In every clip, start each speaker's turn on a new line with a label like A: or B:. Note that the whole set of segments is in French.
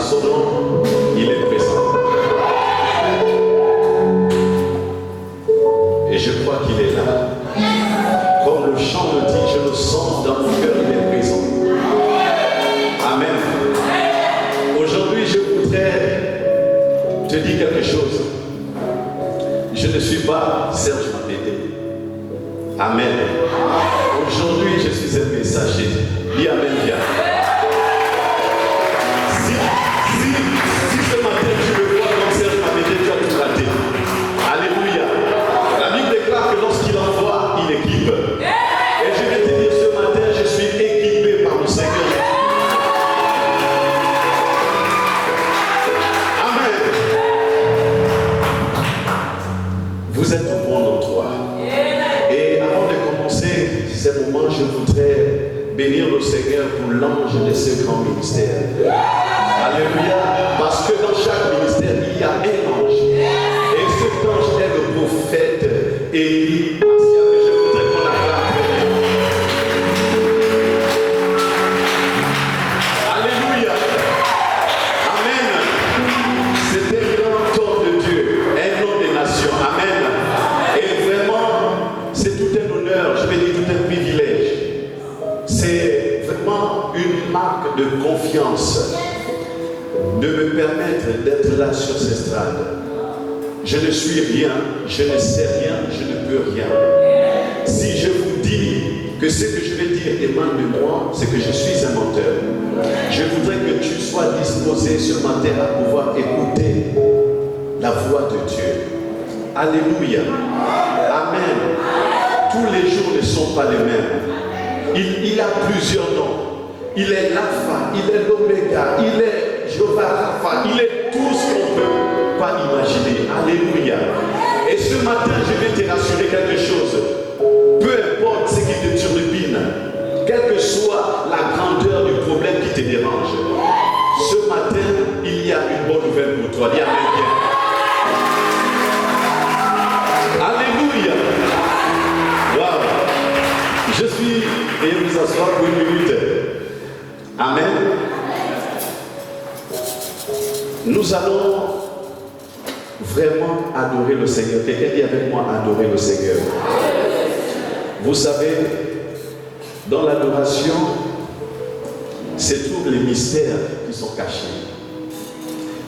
A: son nom, il est présent. Et je crois qu'il est là. Comme le chant le dit, je le sens dans mon cœur, il est présent. Amen. Aujourd'hui, je voudrais te dire quelque chose. Je ne suis pas Serge Matété. Amen. Aujourd'hui, je suis un messager. Dis Amen, bien. Si ce matin tu me vois comme Serge Matété, tu as tout raté. Alléluia. La Bible déclare que lorsqu'il envoie, il équipe. Et je vais te dire ce matin, je suis équipé par le Seigneur. Amen. Vous êtes au bon endroit. Et avant de commencer ce moment, je voudrais bénir le Seigneur pour l'ange de ce grand ministère. Alléluia. Parce que dans chaque ministère, il y a un ange. Et cet ange est le prophète Élie. Je voudrais qu'on acclame. Alléluia. Amen. C'est un grand homme de Dieu, un homme des nations. Amen. Et vraiment, c'est tout un honneur, je vais dire tout un privilège. C'est vraiment une marque de confiance de me permettre d'être là sur cette estrade. Je ne suis rien, je ne sais rien, je ne peux rien. Si je vous dis que ce que je vais dire émane de moi, c'est que je suis un menteur. Je voudrais que tu sois disposé ce matin à pouvoir écouter la voix de Dieu. Alléluia. Amen. Tous les jours ne sont pas les mêmes. Il a plusieurs noms. Il est l'alpha, il est l'oméga, il est Jéhovah Rapha, il est tout ce qu'on ne peut pas imaginer. Alléluia. Et ce matin, je vais te rassurer quelque chose. Peu importe ce qui te turbine, quelle que soit la grandeur du problème qui te dérange, ce matin, il y a une bonne nouvelle pour toi. Dis Amen bien. Alléluia. Wow. Je suis, et vous asseoir pour une minute. Amen. Nous allons vraiment adorer le Seigneur. Quelqu'un dit avec moi, adorer le Seigneur. Vous savez, dans l'adoration, c'est tous les mystères qui sont cachés.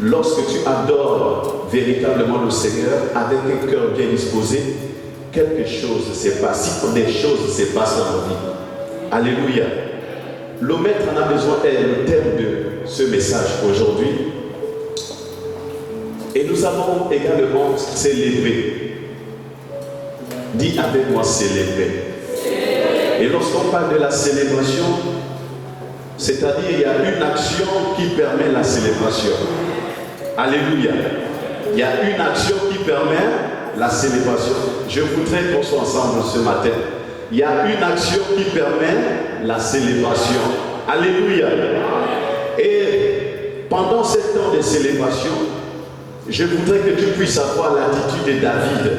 A: Lorsque tu adores véritablement le Seigneur avec un cœur bien disposé, quelque chose se passe. Si des choses se passent dans nos vies. Alléluia. Le maître en a besoin est le thème de ce message aujourd'hui. Et nous allons également célébrer. Dis avec moi célébrer. Et lorsqu'on parle de la célébration, c'est-à-dire il y a une action qui permet la célébration. Alléluia. Il y a une action qui permet la célébration. Je voudrais qu'on soit ensemble ce matin. Il y a une action qui permet la célébration. Alléluia. Et pendant ce temps de célébration, je voudrais que tu puisses avoir l'attitude de David.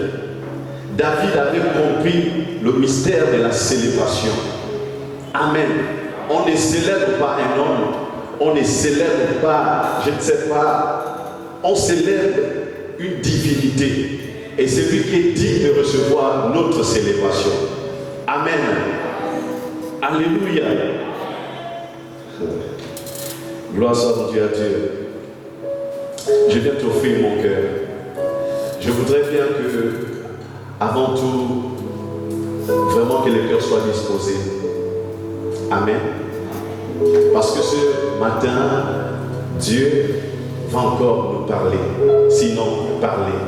A: David avait compris le mystère de la célébration. Amen. On ne célèbre pas un homme, on ne célèbre pas, je ne sais pas, on célèbre une divinité. Et c'est lui qui est digne de recevoir notre célébration. Amen. Alléluia. Gloire soit rendue à Dieu. Je viens t'offrir mon cœur. Je voudrais bien que, avant tout, vraiment que le cœur soit disposé. Amen. Parce que ce matin, Dieu va encore nous parler. Sinon, nous parler.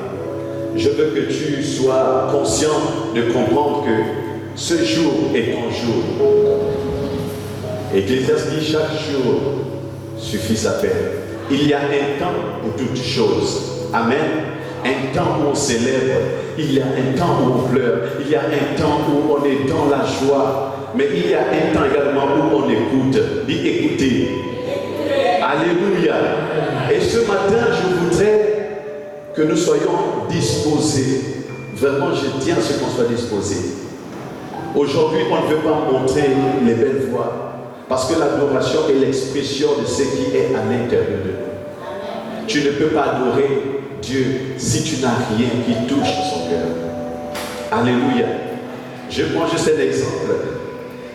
A: Je veux que tu sois conscient de comprendre que ce jour est ton jour. Ecclésiaste dit chaque jour suffit sa peine. Il y a un temps pour toutes choses. Amen. Un temps où on célèbre, il y a un temps où on pleure, il y a un temps où on est dans la joie, mais il y a un temps également où on écoute. Dis écoutez. Alléluia. Et ce matin, je voudrais que nous soyons disposés. Vraiment, je tiens à ce qu'on soit disposés. Aujourd'hui, on ne veut pas montrer les belles voies, parce que l'adoration est l'expression de ce qui est à l'intérieur de nous. tu ne peux pas adorer Dieu si tu n'as rien qui touche son cœur. Alléluia. Je prends juste un exemple.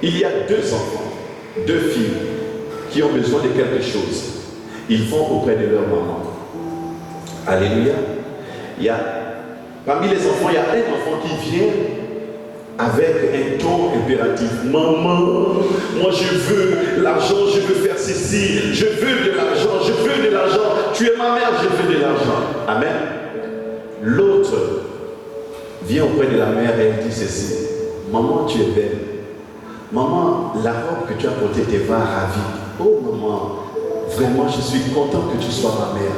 A: Il y a 2 enfants, 2 filles qui ont besoin de quelque chose. Ils vont auprès de leur maman. Alléluia. Parmi les enfants, il y a un enfant qui vient avec un ton impératif. Maman, moi je veux l'argent, je veux faire ceci, je veux de l'argent, je veux de l'argent. Tu es ma mère, je veux de l'argent. Amen. L'autre vient auprès de la mère et elle dit ceci. Maman, tu es belle. Maman, la robe que tu as portée te va ravie. Oh maman, vraiment je suis content que tu sois ma mère.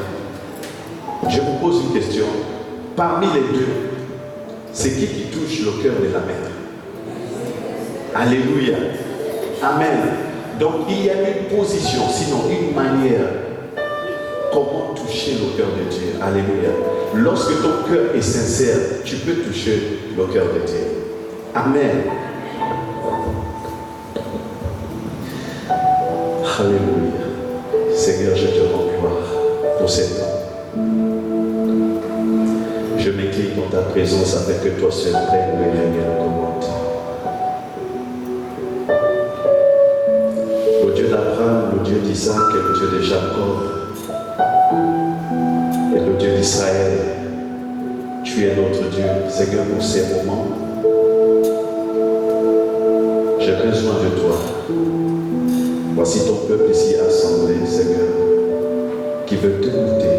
A: Je vous pose une question. Parmi les 2, c'est qui touche le cœur de la mère? Alléluia. Amen. Donc il y a une position, sinon une manière, comment toucher le cœur de Dieu. Alléluia. Lorsque ton cœur est sincère, tu peux toucher le cœur de Dieu. Amen. Alléluia. Seigneur, je te rends gloire pour cette temps. Je m'incline dans ta présence afin que toi seul prenne le règne et le commande. Le Dieu d'Abraham, le Dieu d'Isaac et le Dieu de Jacob et le Dieu d'Israël, tu es notre Dieu. Seigneur, pour ces moments, j'ai besoin de toi. Voici ton peuple ici assemblé, Seigneur, qui veut te goûter.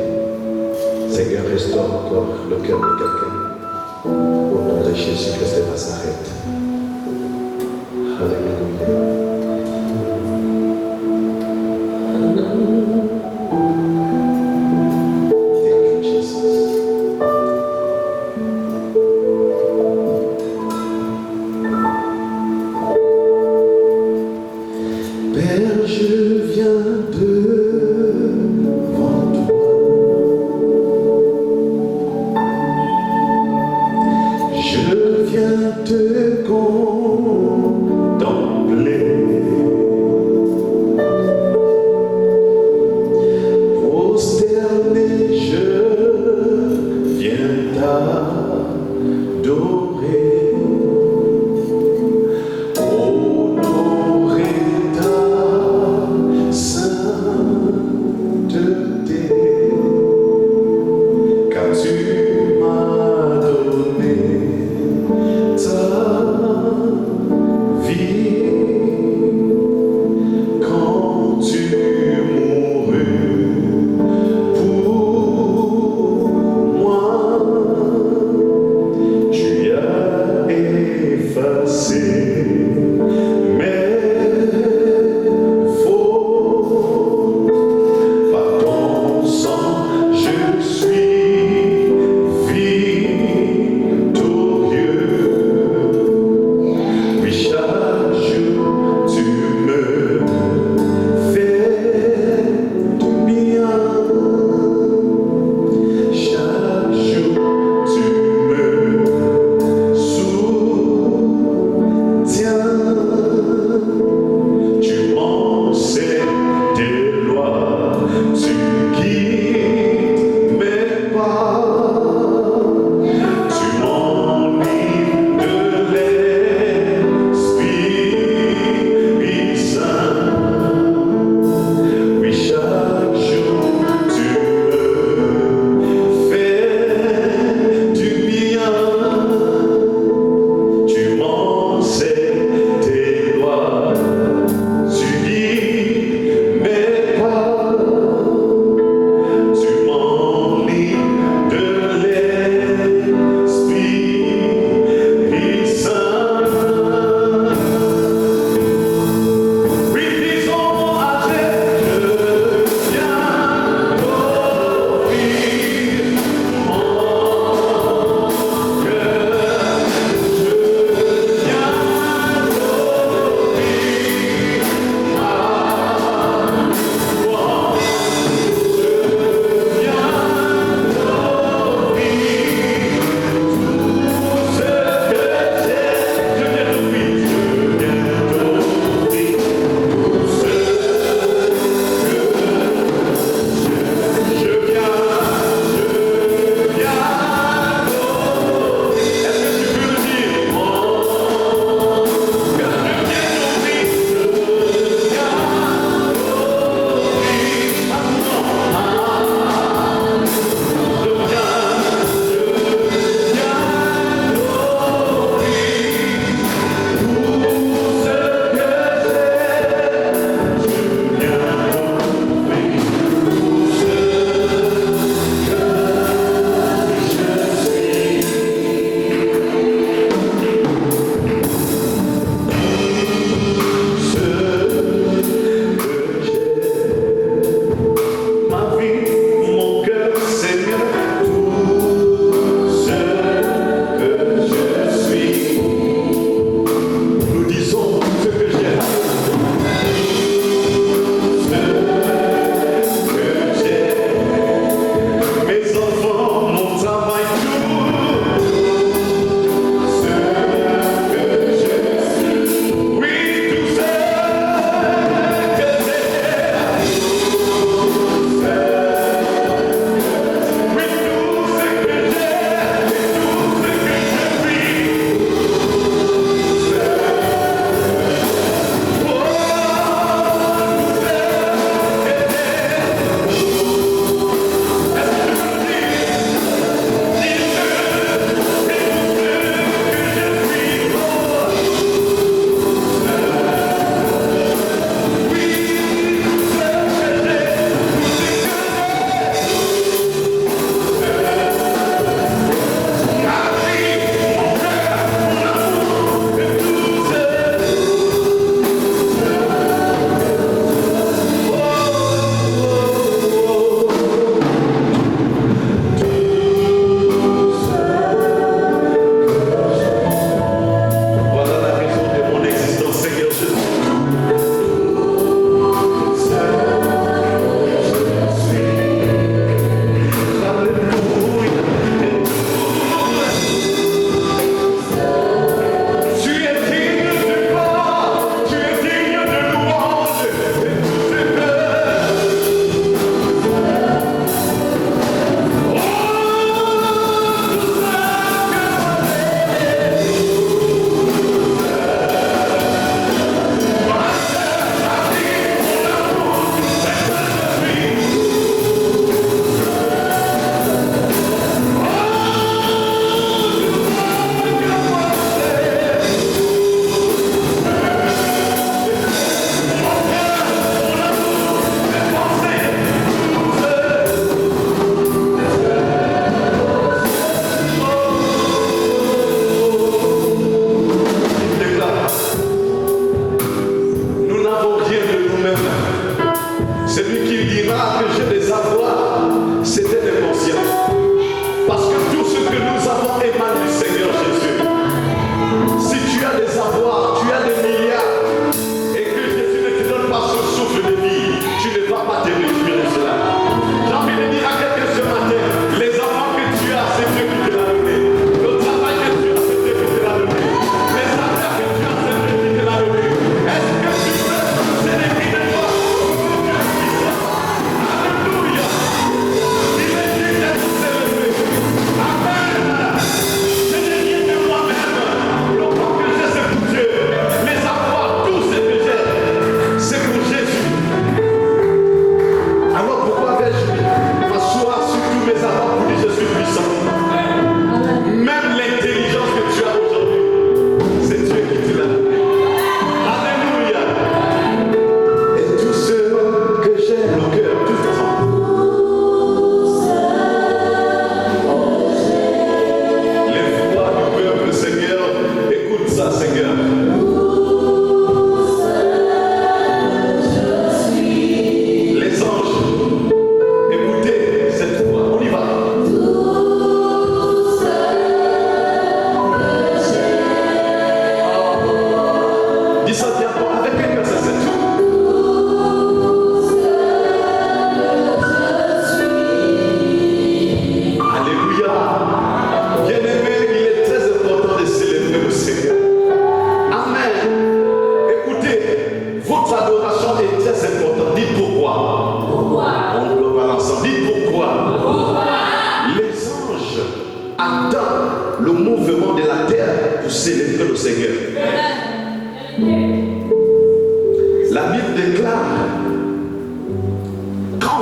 A: Seigneur, restaure encore le cœur de quelqu'un. Au nom de Jésus-Christ de Nazareth. Alléluia.
B: Je viens te contempler.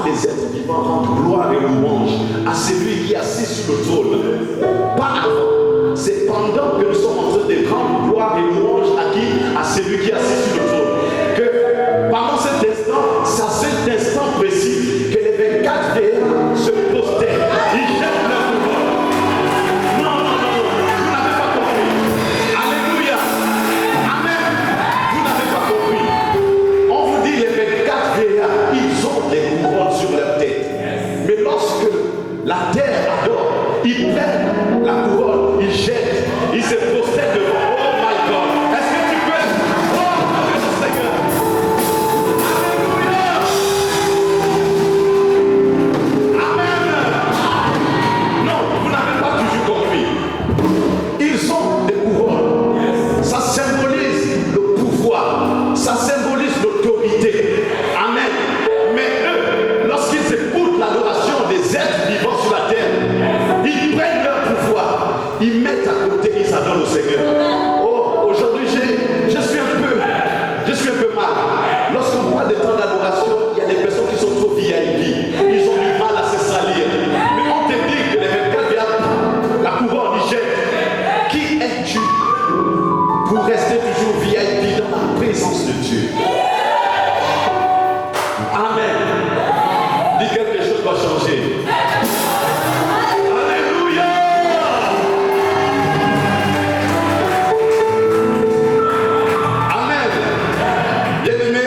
A: les êtres vivants rendent gloire et louange à celui qui est assis sur le trône. Pas avant. C'est pendant que nous sommes en train de rendre gloire et louange à qui? À celui qui est assis sur le trône. Que pendant cet instant, c'est à cet instant précis que les 24 veillants se prosternent. Ils jettent leur couronne. Non, non, non, vous n'avez pas compris. Alléluia. Amen. Vous n'avez pas compris. On vous dit les 24 veillants, ils ont des couronnes sur leur tête. Mais lorsque la terre adore, ils prennent la couronne, ils jettent, ils se prosternent devant. Oh my God. Est-ce que tu peux? Oh, merci Seigneur. Alléluia. Amen. Non, vous n'avez pas toujours compris. Ils ont des couronnes. Ça symbolise le pouvoir. Ça symbolise l'autorité. Amen. Mais eux, lorsqu'ils écoutent l'adoration des êtres vivants sur la terre, ils prennent leur pouvoir, ils mettent à côté, ils adorent le Seigneur. Oh, aujourd'hui, je suis un peu mal. Lorsqu'on voit des temps d'adoration, il y a des personnes qui sont trop VIP. Ils ont du mal à se salir. Mais on te dit que les 24 viennent, la couronne, ils jettent. Qui es-tu pour rester toujours VIP dans la présence de Dieu? Amen. Dis quelque chose va changer. Alléluia. Amen. Bien-aimé,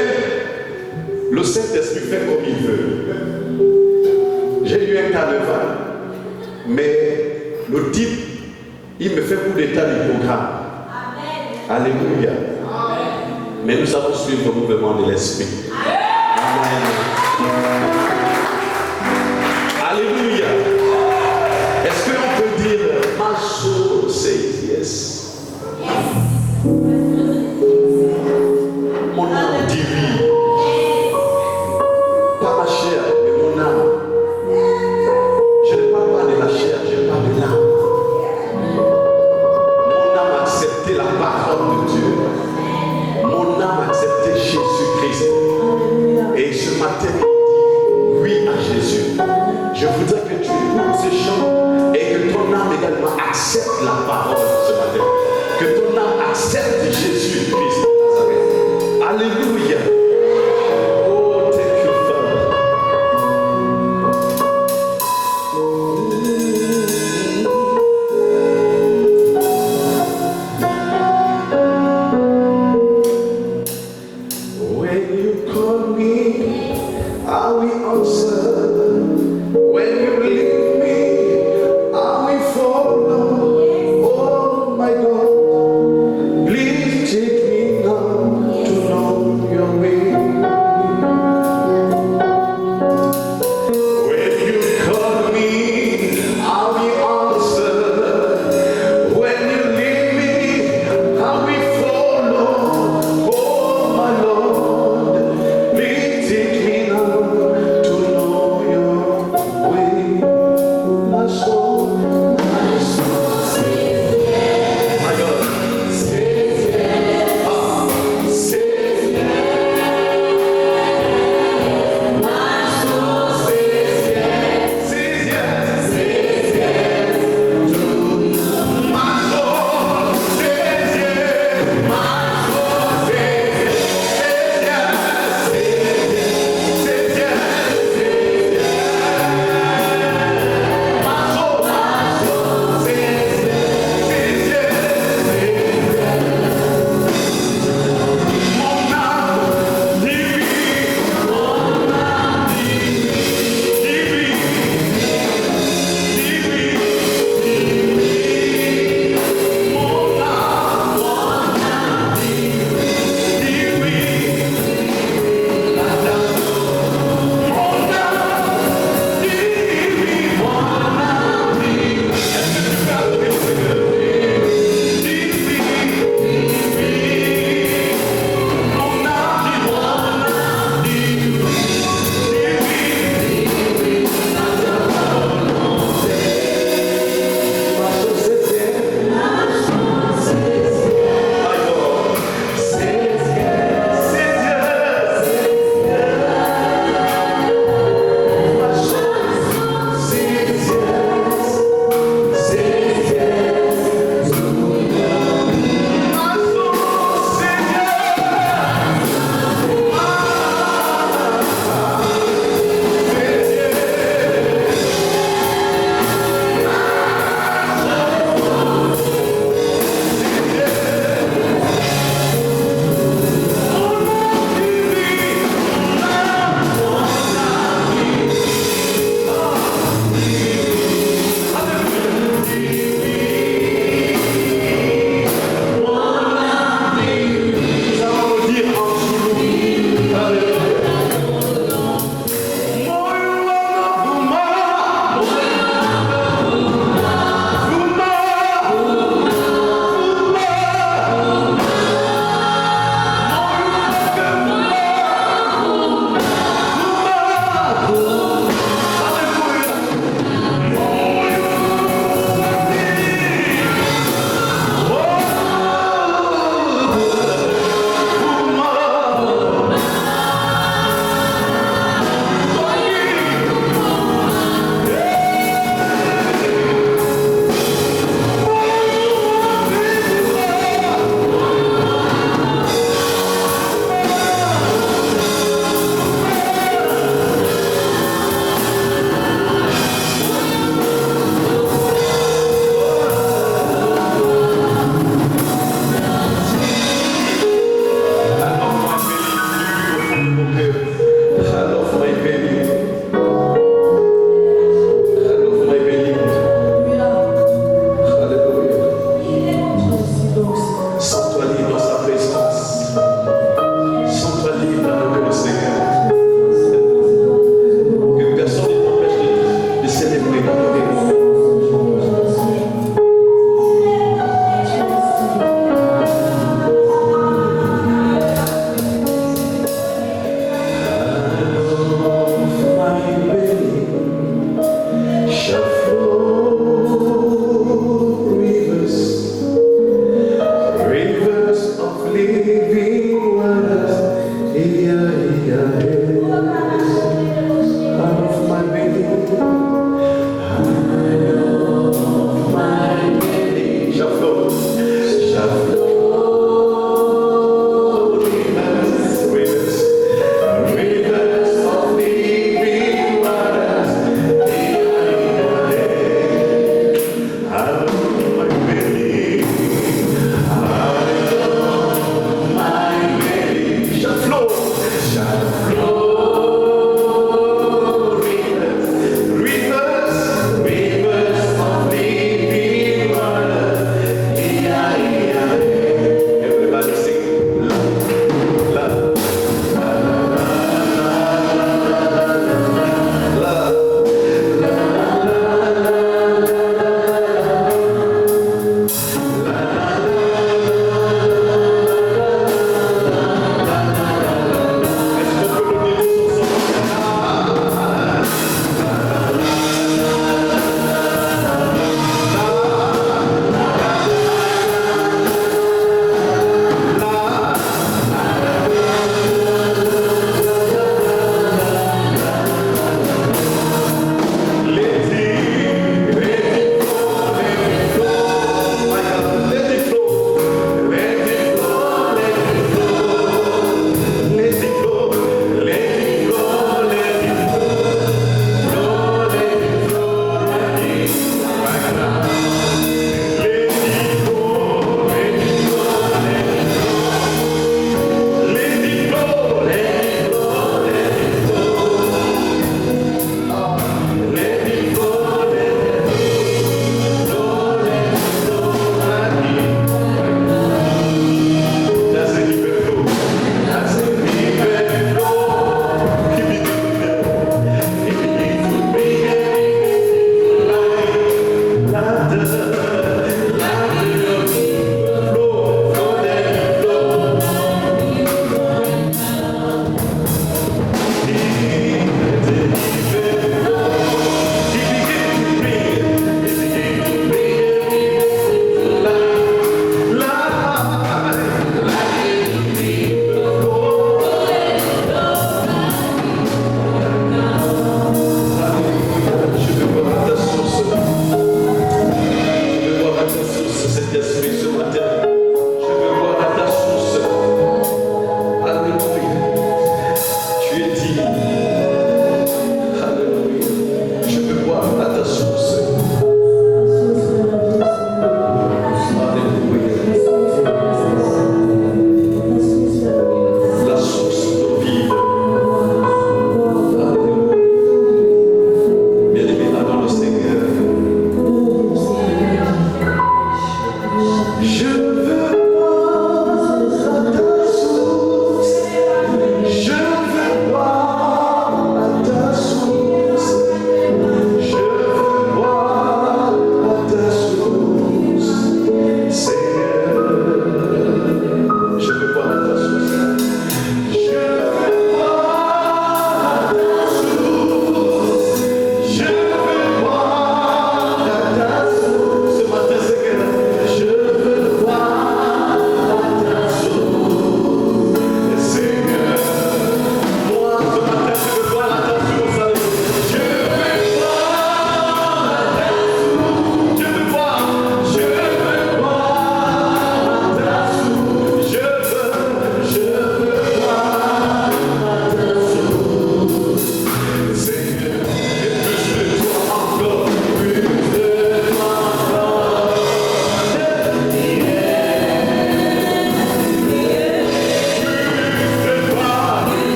A: le Saint-Esprit fait comme il veut. J'ai eu un carnaval, mais le type, il me fait coup d'état du programme. Alléluia. Mais nous allons suivre le mouvement de l'Esprit. Amen. Alléluia. Est-ce qu'on peut dire my soul says yes? Mon âme dit oui. Pas ma chair, mais mon âme. Je ne parle pas de la chair, je parle de l'âme. Mon âme a accepté la parole de Dieu. Mon âme a accepté Jésus-Christ. Et ce matin, il dit oui à Jésus. Je voudrais que tu écoutes ce chant et que ton âme également accepte la parole ce matin. Que ton âme accepte Jésus-Christ de Nazareth. Alléluia. Oh, thank you, Father. When you call me, I will answer. When you leave me, I will follow. Oh my God, please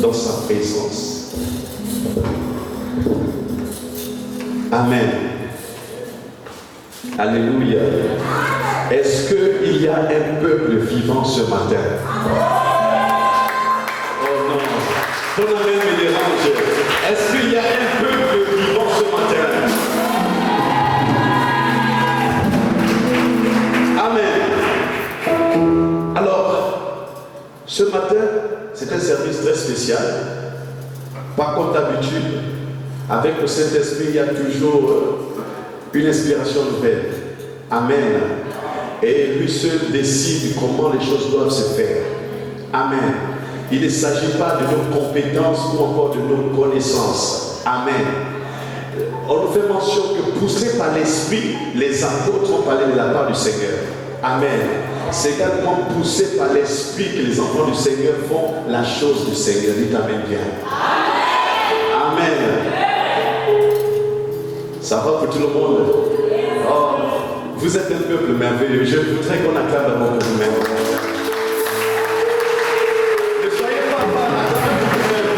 A: dans sa présence. Amen. Alléluia. Est-ce qu'il y a un peuple vivant ce matin? Oh non, ton amen me dérange. Est-ce qu'il y a un peuple vivant ce matin? Amen. Alors, ce matin, c'est un service très spécial. Pas comme d'habitude, avec le Saint-Esprit, il y a toujours une inspiration nouvelle. Amen. Et lui seul décide comment les choses doivent se faire. Amen. Il ne s'agit pas de nos compétences ou encore de nos connaissances. Amen. On nous fait mention que poussés par l'Esprit, les apôtres ont parlé de la part du Seigneur. Amen. C'est également poussé par l'Esprit que les enfants du Seigneur font la chose du Seigneur. Dites Amen bien. Amen. Ça va pour tout le monde? Oh, vous êtes un peuple merveilleux. Je voudrais qu'on acclame d'abord pour vous-même. Ne soyez pas mal, acclamez pour vous-même.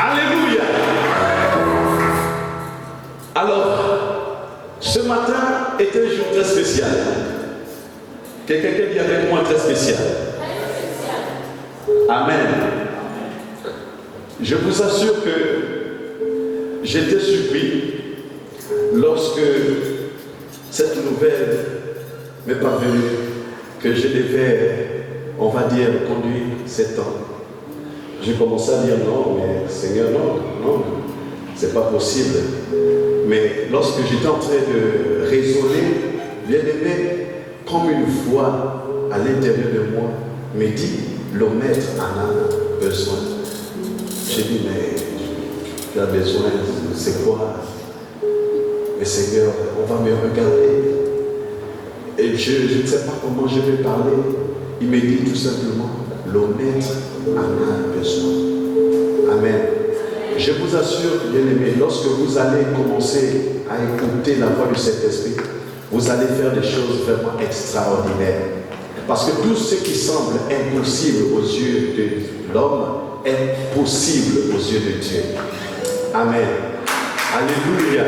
A: Alléluia. Alors, ce matin est un jour très spécial. Quelqu'un qui est avec moi très spécial. Amen. Je vous assure que j'étais surpris lorsque cette nouvelle m'est parvenue que je devais, on va dire, conduire 7 ans. J'ai commencé à dire non, mais Seigneur, non, c'est pas possible. Mais lorsque j'étais en train de raisonner, bien aimé, comme une voix à l'intérieur de moi me dit, le maître en a besoin. J'ai dit, mais tu as besoin, c'est quoi? Mais Seigneur, on va me regarder. Et je ne sais pas comment je vais parler. Il me dit tout simplement, le maître en a besoin. Amen. Je vous assure, bien aimé, lorsque vous allez commencer à écouter la voix du Saint-Esprit, vous allez faire des choses vraiment extraordinaires. Parce que tout ce qui semble impossible aux yeux de l'homme est possible aux yeux de Dieu. Amen. Alléluia.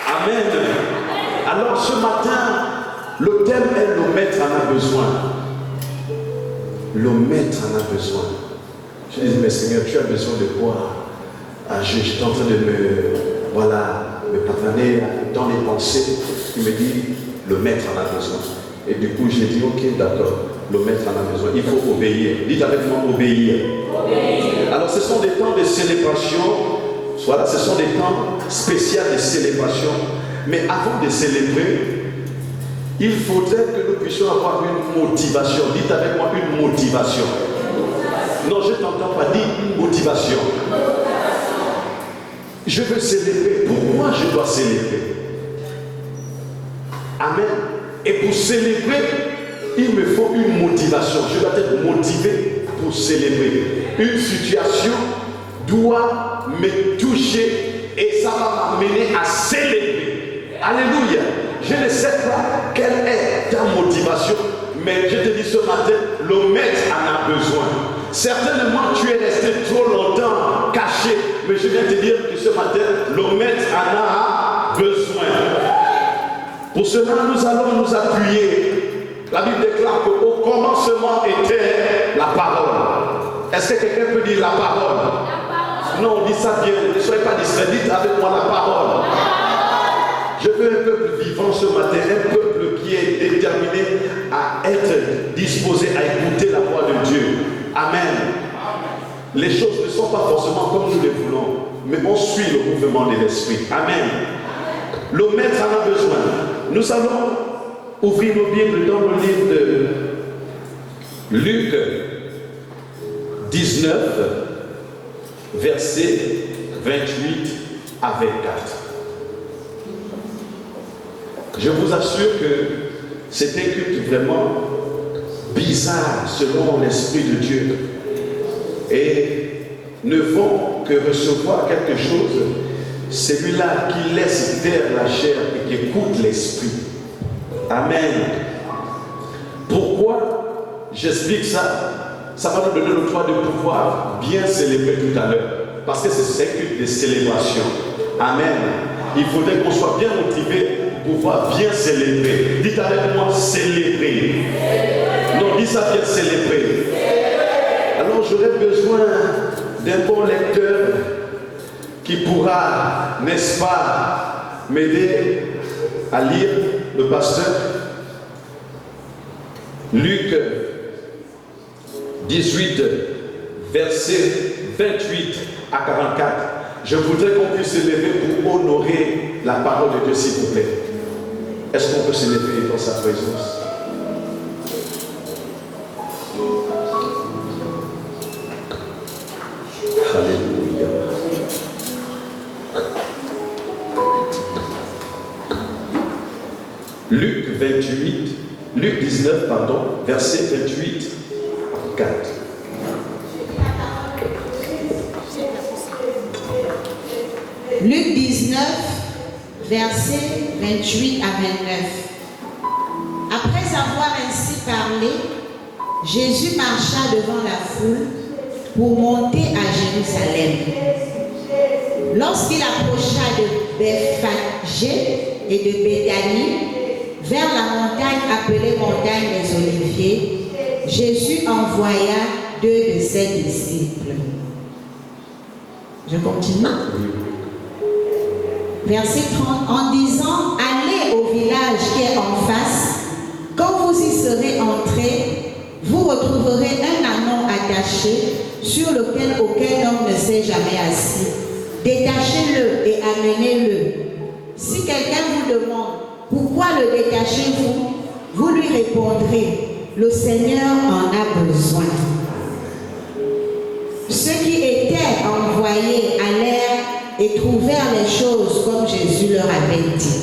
A: Amen. Alors ce matin, le thème est le maître en a besoin. Le maître en a besoin. Je dis, mais Seigneur, tu as besoin de quoi? Je suis en train de me pavaner dans les pensées. Il me dit, le maître en a besoin. Et du coup, j'ai dit, ok, d'accord, le maître en a besoin. Il faut obéir. Dites avec moi, obéir. Alors, ce sont des temps de célébration. Voilà, ce sont des temps spéciaux de célébration. Mais avant de célébrer, il faudrait que nous puissions avoir une motivation. Dites avec moi, une motivation. Non, je ne t'entends pas dire une motivation. Je veux célébrer. Pourquoi je dois célébrer? Amen. Et pour célébrer, il me faut une motivation. Je dois être motivé pour célébrer. Une situation doit me toucher et ça va m'amener à célébrer. Alléluia. Je ne sais pas quelle est ta motivation, mais je te dis ce matin, le maître en a besoin. Certainement, tu es resté trop longtemps caché, mais je viens te dire que ce matin, le maître en a besoin. Pour cela, nous allons nous appuyer. La Bible déclare qu'au commencement était la parole. Est-ce que quelqu'un peut dire la parole? Non, on dit ça bien. Ne soyez pas distrait. Dites avec moi la parole. Je veux un peuple vivant ce matin, un peuple qui est déterminé à être disposé à écouter la voix de Dieu. Amen. Les choses ne sont pas forcément comme nous les voulons, mais on suit le mouvement de l'Esprit. Amen. Le maître en a besoin. Nous allons ouvrir nos Bibles dans le livre de Luc 19, versets 28 à 24. Je vous assure que c'est un culte vraiment bizarre selon l'Esprit de Dieu. Et ne vont que recevoir quelque chose, celui-là qui laisse taire la chair et qui écoute l'Esprit. Amen. Pourquoi j'explique ça? Ça va nous donner le droit de pouvoir bien célébrer tout à l'heure. Parce que c'est un culte de célébration. Amen. Il faudrait qu'on soit bien motivé pour pouvoir bien célébrer. Dites avec moi, célébrer. Non, dis ça bien, célébrer. Alors j'aurais besoin d'un bon lecteur qui pourra, n'est-ce pas, m'aider à lire le pasteur. Luc 18, verset 28 à 44. Je voudrais qu'on puisse se lever pour honorer la parole de Dieu, s'il vous plaît. Est-ce qu'on peut se lever dans sa présence? Alléluia. Luc 19, pardon, verset 28 à 4.
B: Luc 19, versets 28 à 29. Après avoir ainsi parlé, Jésus marcha devant la foule pour monter à Jérusalem. Lorsqu'il approcha de Bethphagée et de Béthanie, vers la montagne appelée montagne des Oliviers, Jésus envoya 2 de ses disciples. Je continue. Verset 30, en disant, allez au village qui est en face, quand vous y serez entrés, vous retrouverez un ânon attaché sur lequel aucun homme ne s'est jamais assis. Détachez-le et amenez-le. Si quelqu'un vous demande, pourquoi le détachez-vous? Vous lui répondrez, le Seigneur en a besoin. Ceux qui étaient envoyés allèrent et trouvèrent les choses comme Jésus leur avait dit.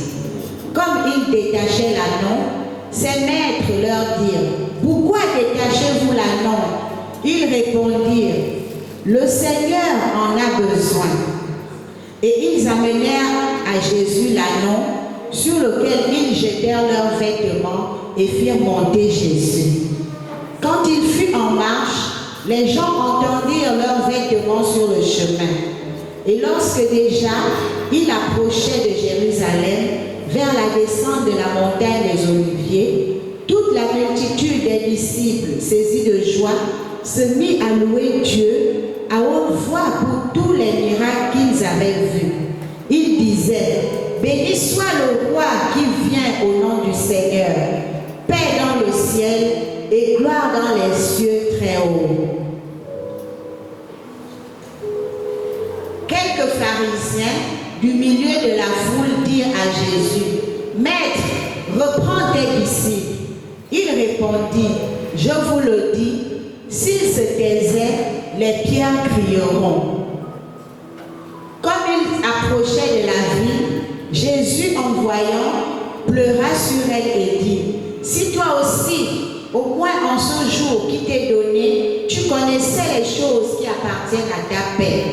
B: Comme ils détachaient l'ânon, ses maîtres leur dirent, pourquoi détachez-vous l'ânon? Ils répondirent, le Seigneur en a besoin. Et ils amenèrent à Jésus l'ânon, sur lequel ils jetèrent leurs vêtements et firent monter Jésus. Quand il fut en marche, les gens entendirent leurs vêtements sur le chemin. Et lorsque déjà il approchait de Jérusalem, vers la descente de la montagne des Oliviers, toute la multitude des disciples, saisis de joie, se mit à louer Dieu à haute voix pour tous les miracles qu'ils avaient vus. Ils disaient, béni soit le roi qui vient au nom du Seigneur, paix dans le ciel et gloire dans les cieux très haut. Quelques pharisiens du milieu de la foule dirent à Jésus, Maître, reprends tes disciples. Il répondit, je vous le dis, s'ils se taisaient, les pierres crieront. Comme ils approchaient de la ville, Jésus, en voyant, pleura sur elle et dit, si toi aussi, au moins en ce jour qui t'est donné, tu connaissais les choses qui appartiennent à ta paix,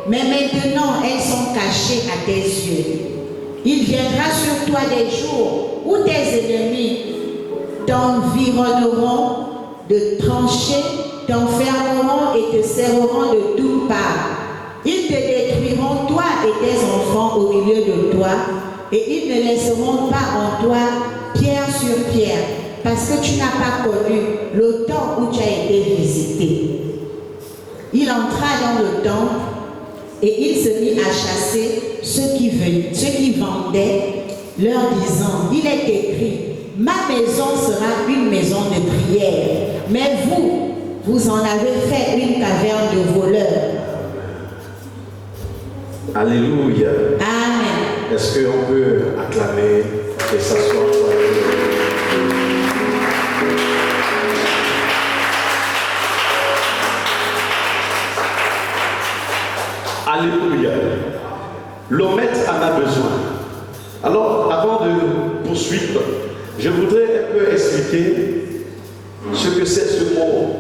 B: mais maintenant elles sont cachées à tes yeux. Il viendra sur toi des jours où tes ennemis t'environneront de tranchées, t'enfermeront et te serreront de toutes parts. Ils te détruiront, toi et tes enfants, au milieu de toi, et ils ne laisseront pas en toi pierre sur pierre, parce que tu n'as pas connu le temps où tu as été visité. Il entra dans le temple et il se mit à chasser ceux qui vendaient, leur disant, il est écrit, ma maison sera une maison de prière, mais vous en avez fait une caverne de voleurs.
A: Alléluia.
B: Amen.
A: Est-ce qu'on peut acclamer et s'asseoir? Alléluia. Le maître en a besoin. Alors, avant de poursuivre, je voudrais un peu expliquer ce que c'est ce mot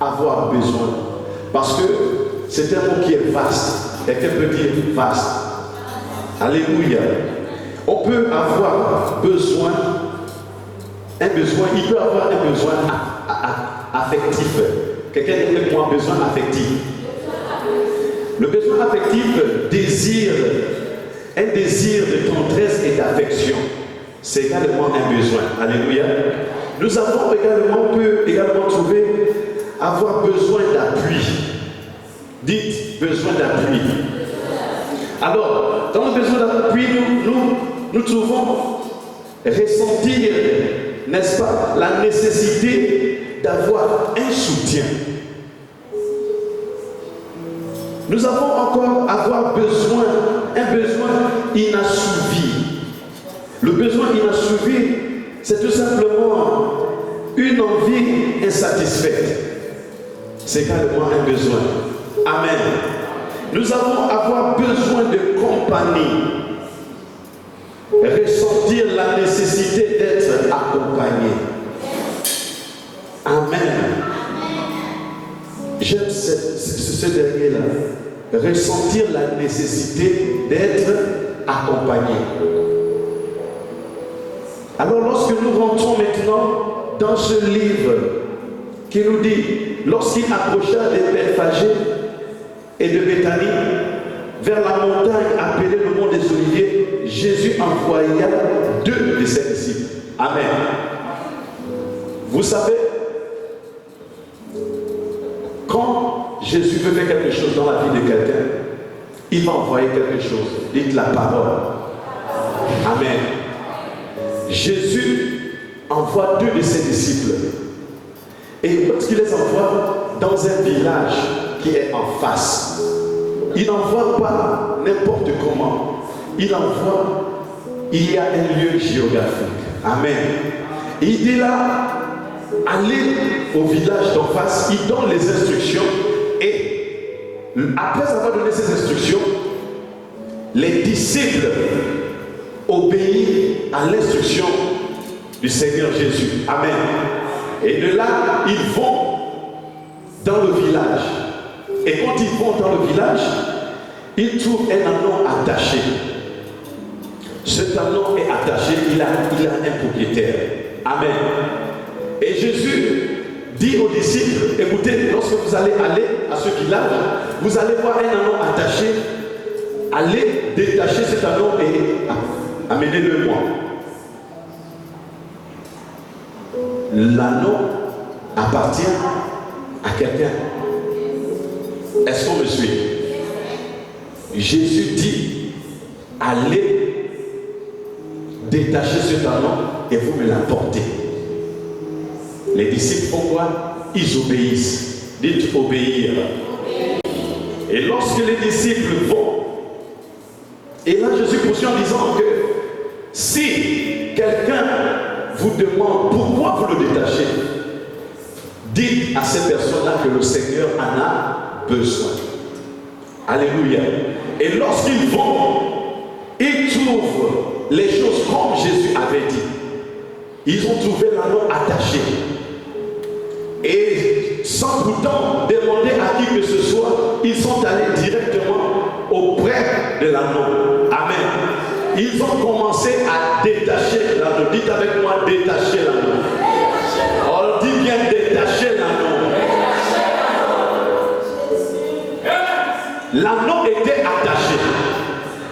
A: avoir besoin. Parce que c'est un mot qui est vaste. Et qu'elle peut dire vaste. Alléluia. On peut avoir besoin Un besoin, il peut avoir un besoin affectif. Quelqu'un dit avec moi besoin affectif. Le besoin affectif désire, un désir de tendresse et d'affection. C'est également un besoin. Alléluia. Nous avons également, on peut également trouver avoir besoin d'appui. Dites besoin d'appui. Alors, dans le besoin d'appui, nous trouvons ressentir, n'est-ce pas, la nécessité d'avoir un soutien. Nous avons encore avoir besoin, un besoin inassouvi. Le besoin inassouvi, c'est tout simplement une envie insatisfaite. C'est également un besoin. Amen. Nous avons avoir besoin de compagnie. Ressentir la nécessité d'être accompagné. Amen. J'aime ce dernier-là. Ressentir la nécessité d'être accompagné. Alors lorsque nous rentrons maintenant dans ce livre qui nous dit, lorsqu'il approcha de Bethphagée et de Béthanie, vers la montagne appelée le mont des Oliviers, Jésus envoya 2 de ses disciples. Amen. Vous savez, quand Jésus veut faire quelque chose dans la vie de quelqu'un, il va envoyer quelque chose. Dites la parole. Amen. Jésus envoie 2 de ses disciples. Et lorsqu'il les envoie dans un village qui est en face, il n'envoie pas n'importe comment. Il envoie, il y a un lieu géographique. Amen. Et il dit là, allez au village d'en face, il donne les instructions et après avoir donné ces instructions, les disciples obéissent à l'instruction du Seigneur Jésus. Amen. Et de là, ils vont dans le village. Et quand ils vont dans le village, ils trouvent un anneau attaché. Cet anneau est attaché, il a un propriétaire. Amen. Et Jésus dit aux disciples, écoutez, lorsque vous allez aller à ce village, vous allez voir un anneau attaché. Allez détacher cet anneau et amenez-le moi. L'anneau appartient à quelqu'un. Est-ce qu'on me suit? Jésus dit, allez détacher cet anneau et vous me l'apportez. Les disciples font quoi? Ils obéissent. Dites obéir. Et lorsque les disciples vont, et là Jésus poursuit en disant que si quelqu'un vous demande pourquoi vous le détachez, dites à ces personnes-là que le Seigneur en a besoin. Alléluia. Et lorsqu'ils vont, ils trouvent les choses comme Jésus avait dit. Ils ont trouvé l'anneau attaché. Et sans pourtant demander à qui que ce soit, ils sont allés directement auprès de l'anneau. Amen. Ils ont commencé à détacher l'anneau. Dites avec moi, détacher l'anneau. On dit bien détacher l'anneau. L'anneau était attaché.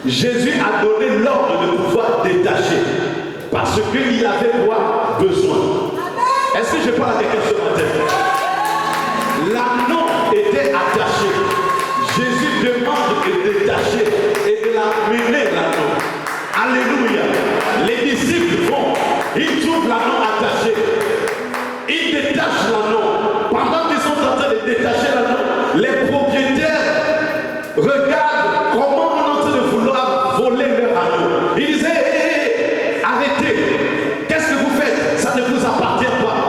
A: Jésus a donné l'ordre de pouvoir détacher. Parce qu'il avait quoi? Besoin. Est-ce que je parle à quelqu'un ce matin? L'anneau était attaché. Jésus demande de détacher et de l'amener l'anneau. Alléluia. Les disciples vont, ils trouvent l'anneau attaché. Ils détachent l'anneau. Pendant qu'ils sont en train de détacher l'anneau, les propriétaires regardent comment on est en train de vouloir voler leur anneau. Ils disaient, hey, arrêtez. Qu'est-ce que vous faites? Ça ne vous appartient pas.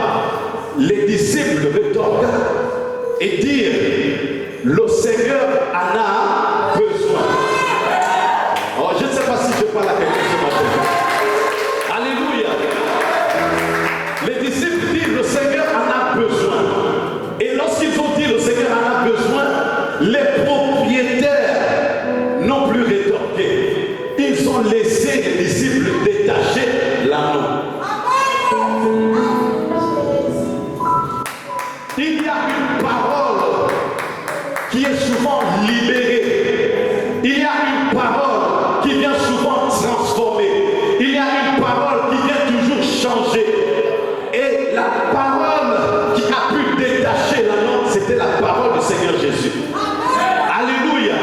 A: Les disciples retorquent et disent, le Seigneur en a besoin. Oh, je ne sais pas si je parle à quelqu'un ce matin. Alléluia. Les disciples disent, le Seigneur en a besoin. Et lorsqu'ils ont dit, le Seigneur la parole qui a pu détacher l'anneau, c'était la parole du Seigneur Jésus. Alléluia.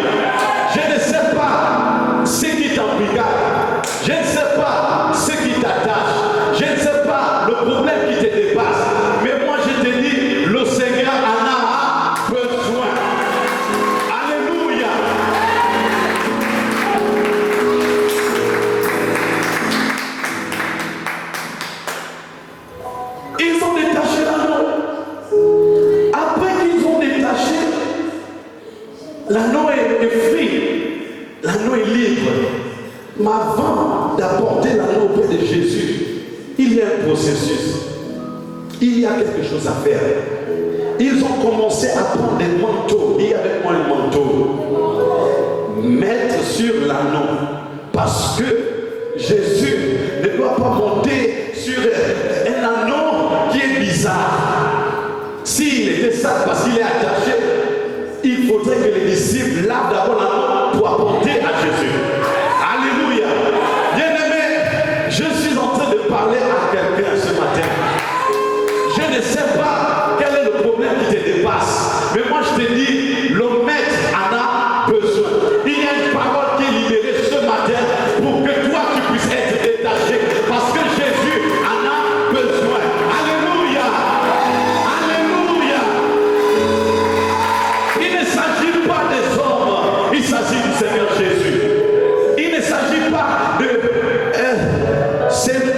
A: Je ne sais pas ce qui t'embrigade. Je ne sais pas ce qui t'attache. Je ne sais pas le problème qui te dépasse. Mais moi je te dis, le Seigneur en a besoin. Alléluia. Ils ont détaché l'anneau. Après qu'ils ont détaché, l'anneau est free. L'anneau est libre. Mais avant d'apporter l'anneau auprès de Jésus, il y a un processus. Il y a quelque chose à faire. Ils ont commencé à prendre des manteaux. Dis avec moi le manteau. Mettre sur l'anneau. Parce que Jésus ne doit pas monter sur un anneau qui est bizarre. S'il était sale parce qu'il est attaché, il faudrait que les disciples lavent d'abord l'anneau pour apporter à Jésus. Alléluia. Bien-aimé, je suis en train de parler à quelqu'un ce matin. Je ne sais pas quel est le problème qui te dépasse. Mais moi je te dis, le maître en a besoin. Il y a une parole qui est libérée ce matin pour que toi tu puisses être détaché. Parce que Jésus en a besoin. Alléluia. Alléluia. Il ne s'agit pas des hommes. Il s'agit du Seigneur Jésus. Il ne s'agit pas de...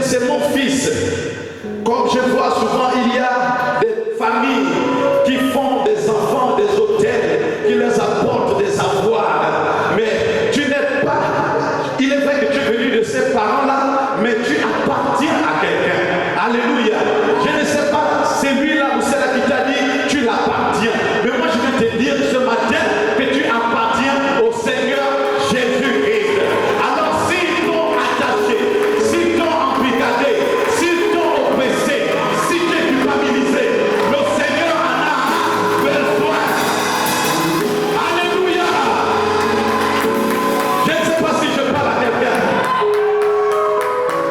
A: c'est mon fils. Comme je vois souvent, il y a des familles qui font des enfants, des hôtels, qui leur apportent des avoirs. Mais tu n'es pas... Il est vrai que tu es venu de ces parents-là, mais tu appartiens à quelqu'un. Alléluia. Je ne sais pas, c'est lui-là ou celle-là qui t'a dit, tu l'appartiens. Mais moi, je vais te dire ce matin que tu appartiens au Seigneur Jésus-Christ. Alors, s'ils t'ont attaché, s'ils t'ont embrigadé, s'ils t'ont oppressé, si tu es culpabilisé, le Seigneur en a besoin. Alléluia. Je ne sais pas si je parle à quelqu'un.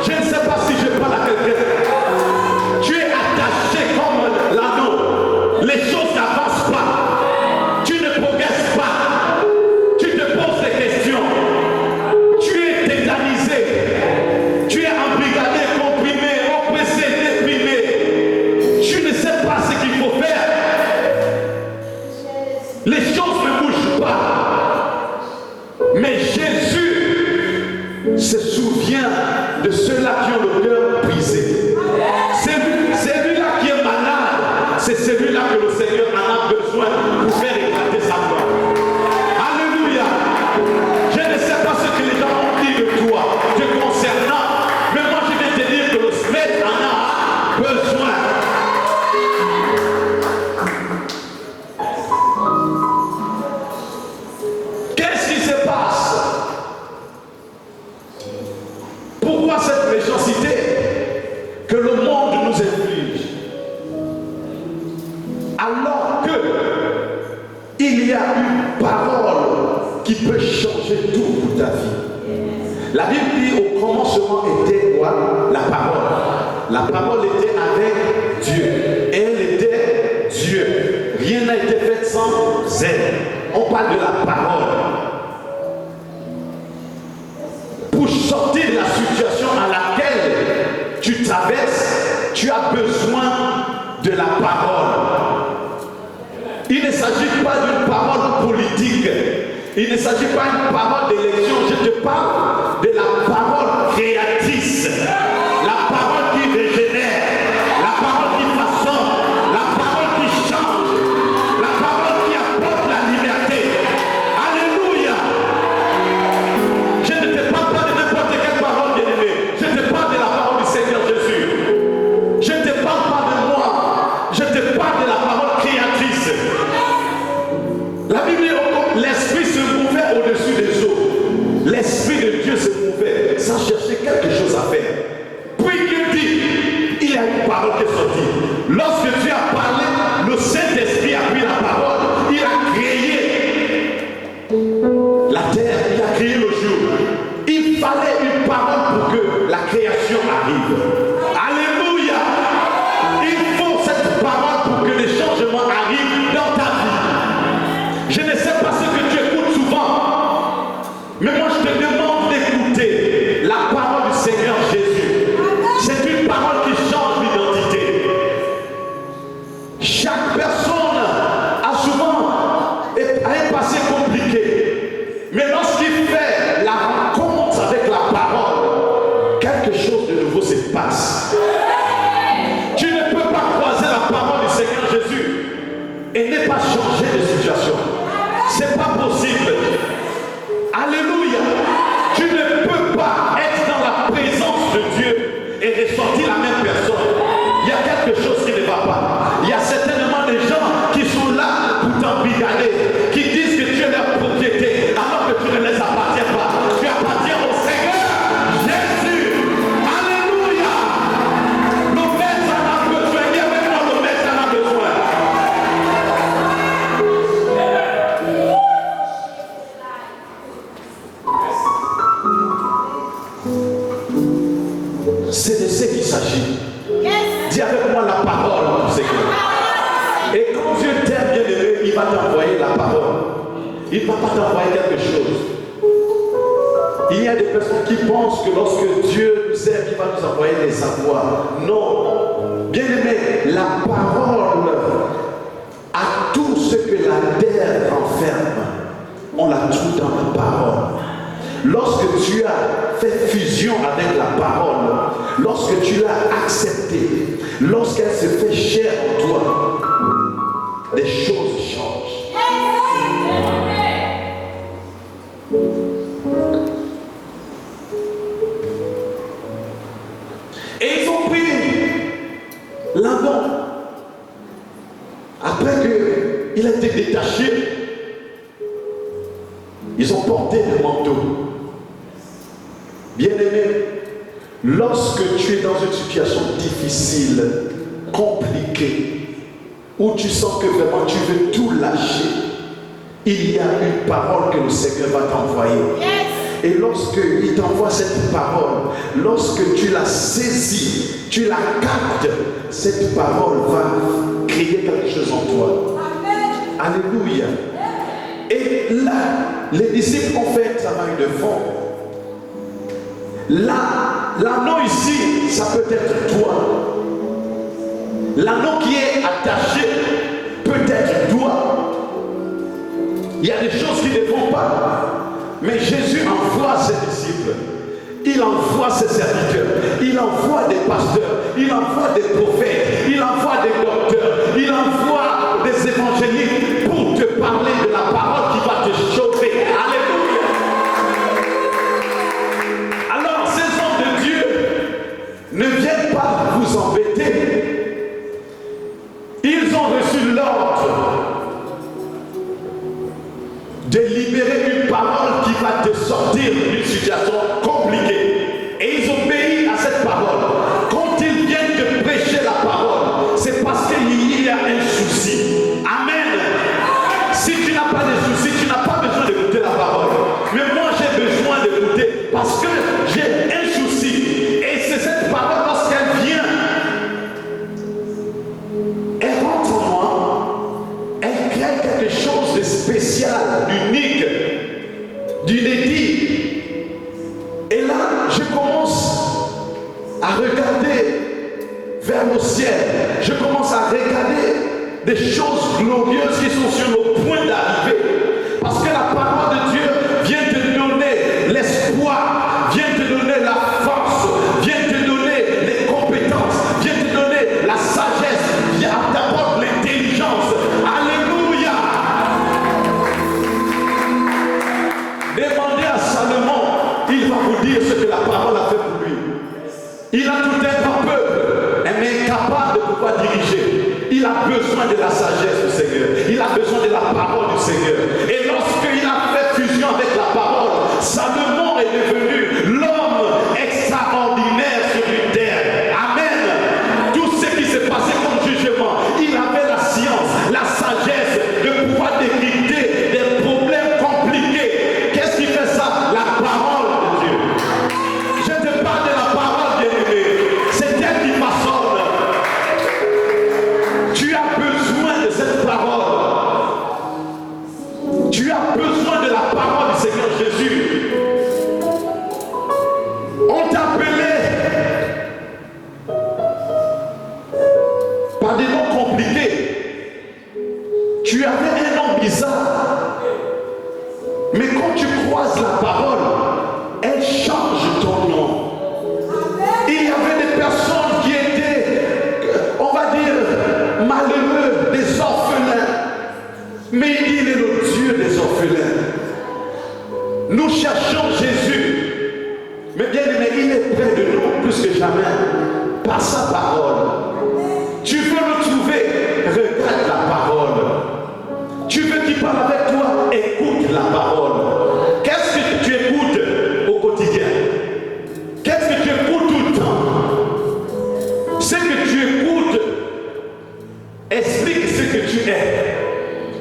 A: Je ne sais pas si je parle à quelqu'un. Tu es attaché comme l'anneau. Les choses n'avancent pas. Tu ne progresses pas. Tu te poses des questions. Tu es tétanisé. Tu es embrigadé, comprimé, oppressé, déprimé. Tu ne sais pas ce qu'il faut faire. Les choses ne bougent pas. Mais Jésus se souvient de ceux-là qui ont le cœur brisé. C'est lui-là qui est malade. C'est celui-là que le Seigneur en a besoin pour faire éclater sa voix. Alléluia. Je ne sais pas ce que les gens ont dit de toi, te concernant. Mais moi je vais te dire que le Maître en a besoin. Qu'est-ce qui se passe? Pourquoi cette méchanceté que le monde nous inflige? Alors que il y a une parole qui peut changer tout pour ta vie. La Bible dit au commencement était quoi? La parole. La parole était avec Dieu. Et elle était Dieu. Rien n'a été fait sans elle. On parle de la parole. Pour sortir de la situation à laquelle tu traverses, tu as besoin de la parole. Il ne s'agit pas d'une parole politique. Il ne s'agit pas d'une parole d'élection. Je te parle de la parole créatrice. La parole qui régénère. La parole qui façonne. La parole qui change. La parole qui apporte la liberté. Alléluia. Je ne te parle pas de n'importe quelle parole, bien-aimé. Je te parle de la parole du Seigneur Jésus. Je ne te parle pas de moi. Je te parle de la parole créatrice. La Bible dit, l'esprit se mouvait au-dessus des eaux. L'esprit de Dieu se mouvait sans chercher quelque chose à faire. Puis Dieu dit, il y a une parole qui est sortie. Lorsque tu as parlé, le Saint-Esprit a pris la parole. Il a créé la terre, il a créé le jour. Il fallait une parole pour que la création arrive. Alléluia. Il faut Dis avec moi la parole du Seigneur. Et quand Dieu t'aime, bien aimé, il va t'envoyer la parole. Il ne va pas t'envoyer quelque chose. Il y a des personnes qui pensent que lorsque Dieu nous aime, il va nous envoyer des savoirs. Non. Bien aimé, la parole a tout ce que la terre renferme. On la trouve dans la parole. Lorsque tu as fait fusion avec la parole, lorsque tu l'as acceptée, lorsqu'elle se fait chair en toi, les choses changent. Et ils ont pris Laban. Après qu'il a été détaché, ils ont porté le manteau. Bien-aimé, lorsque tu es dans une situation difficile, compliquée, où tu sens que vraiment tu veux tout lâcher, il y a une parole que le Seigneur va t'envoyer. Et lorsqu'il t'envoie cette parole, lorsque tu la saisis, tu la captes, cette parole va créer quelque chose en toi. Alléluia. Et là, les disciples ont fait examen de fond. Là, l'anneau ici, ça peut être toi. L'anneau qui est attaché peut être toi. Il y a des choses qui ne vont pas. Mais Jésus envoie ses disciples. Il envoie ses serviteurs. Il envoie des pasteurs. Il envoie des prophètes. Il envoie des docteurs. Il envoie des évangélistes pour te parler de la parole qui va te chauffer. Alléluia. Alors, ces hommes de Dieu ne viennent pas vous embêter. Ils ont reçu l'ordre de libérer une parole qui va te sortir d'une situation compliquée. Et ils obéissent à cette parole. Quand ils viennent te prêcher la parole, c'est parce qu'il y a un souci. Amen. Si tu n'as pas de souci, tu n'as pas besoin d'écouter la parole. Mais moi, j'ai besoin d'écouter parce que j'ai un souci. Et c'est cette parole, lorsqu'elle vient, elle rentre en moi, elle crée quelque chose de spécial, d'unique, d'inédit. Et là, je commence à regarder vers le ciel. Je commence à regarder des choses glorieuses qui sont sur le point d'arriver. Parce que la parole de Dieu vient te donner l'espoir, vient te donner la force, vient te donner les compétences, vient te donner la sagesse, vient t'apporter l'intelligence. Alléluia. Demandez à Salomon, il va vous dire ce que la parole a fait pour lui. Il a tout un grand peuple, mais incapable de pouvoir diriger. Il a besoin de la sagesse du Seigneur. Il a besoin de la parole du Seigneur. Et lorsqu'il a fait fusion avec la parole, Salomon est devenu l'homme extraordinaire sur une terre. Amen. Tout ce qui s'est passé comme jugement, il avait la science, la sagesse de pouvoir décrypter des problèmes compliqués. Qu'est-ce qui fait ça? La parole de Dieu. Je te parle de la parole, bien-aimé. C'est elle qui façonne. Tu as besoin de cette parole. Tu as besoin de la parole du Seigneur Jésus. On t'appelait par des noms compliqués. Tu avais un nom bizarre. Mais quand tu croises la parole, elle change ton nom. Il y avait des personnes qui étaient, on va dire, malheureux, des orphelins. Mais il est le Dieu des orphelins. Nous cherchons Jésus. Mais bien aimé, il est près de nous plus que jamais par sa parole. Tu veux le trouver, regarde la parole. Tu veux qu'il parle avec toi, écoute la parole. Qu'est-ce que tu écoutes au quotidien? Qu'est-ce que tu écoutes tout le temps? Ce que tu écoutes explique ce que tu es.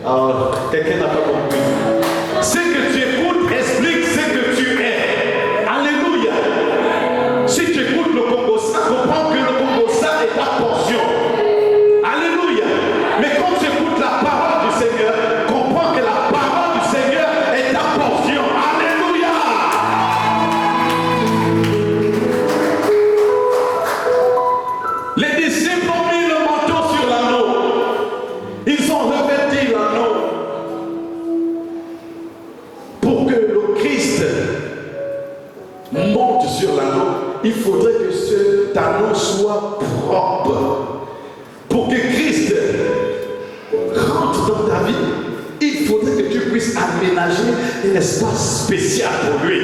A: Alors, quelqu'un n'a pas compris. Ce que tu écoutes explique ce que tu es. Alléluia. Si tu écoutes le Congo, ça comprend que le Congo, ça est ta portion. Les disciples ont mis le manteau sur l'anneau. Ils ont revêtu l'anneau. Pour que le Christ monte sur l'anneau, il faudrait que cet anneau soit propre. Pour que Christ rentre dans ta vie, il faudrait que tu puisses aménager un espace spécial pour lui.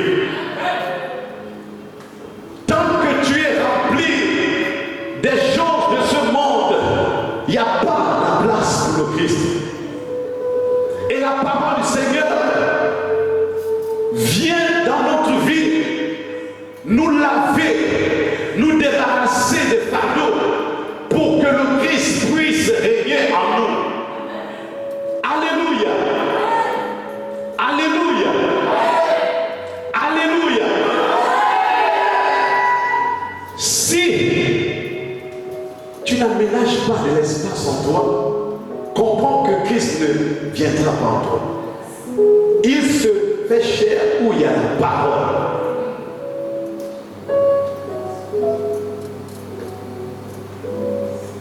A: Tant que tu es rempli des choses de ce monde, il n'y a pas la place pour le Christ. Et la parole du Seigneur vient dans notre vie nous laver, nous débarrasser des fardeaux pour que le Christ puisse régner en nous. Alléluia. Alléluia. Alléluia. Si tu n'aménages pas de l'espace en toi, comprends que Christ ne viendra pas en toi. Il se fait chair où il y a la parole.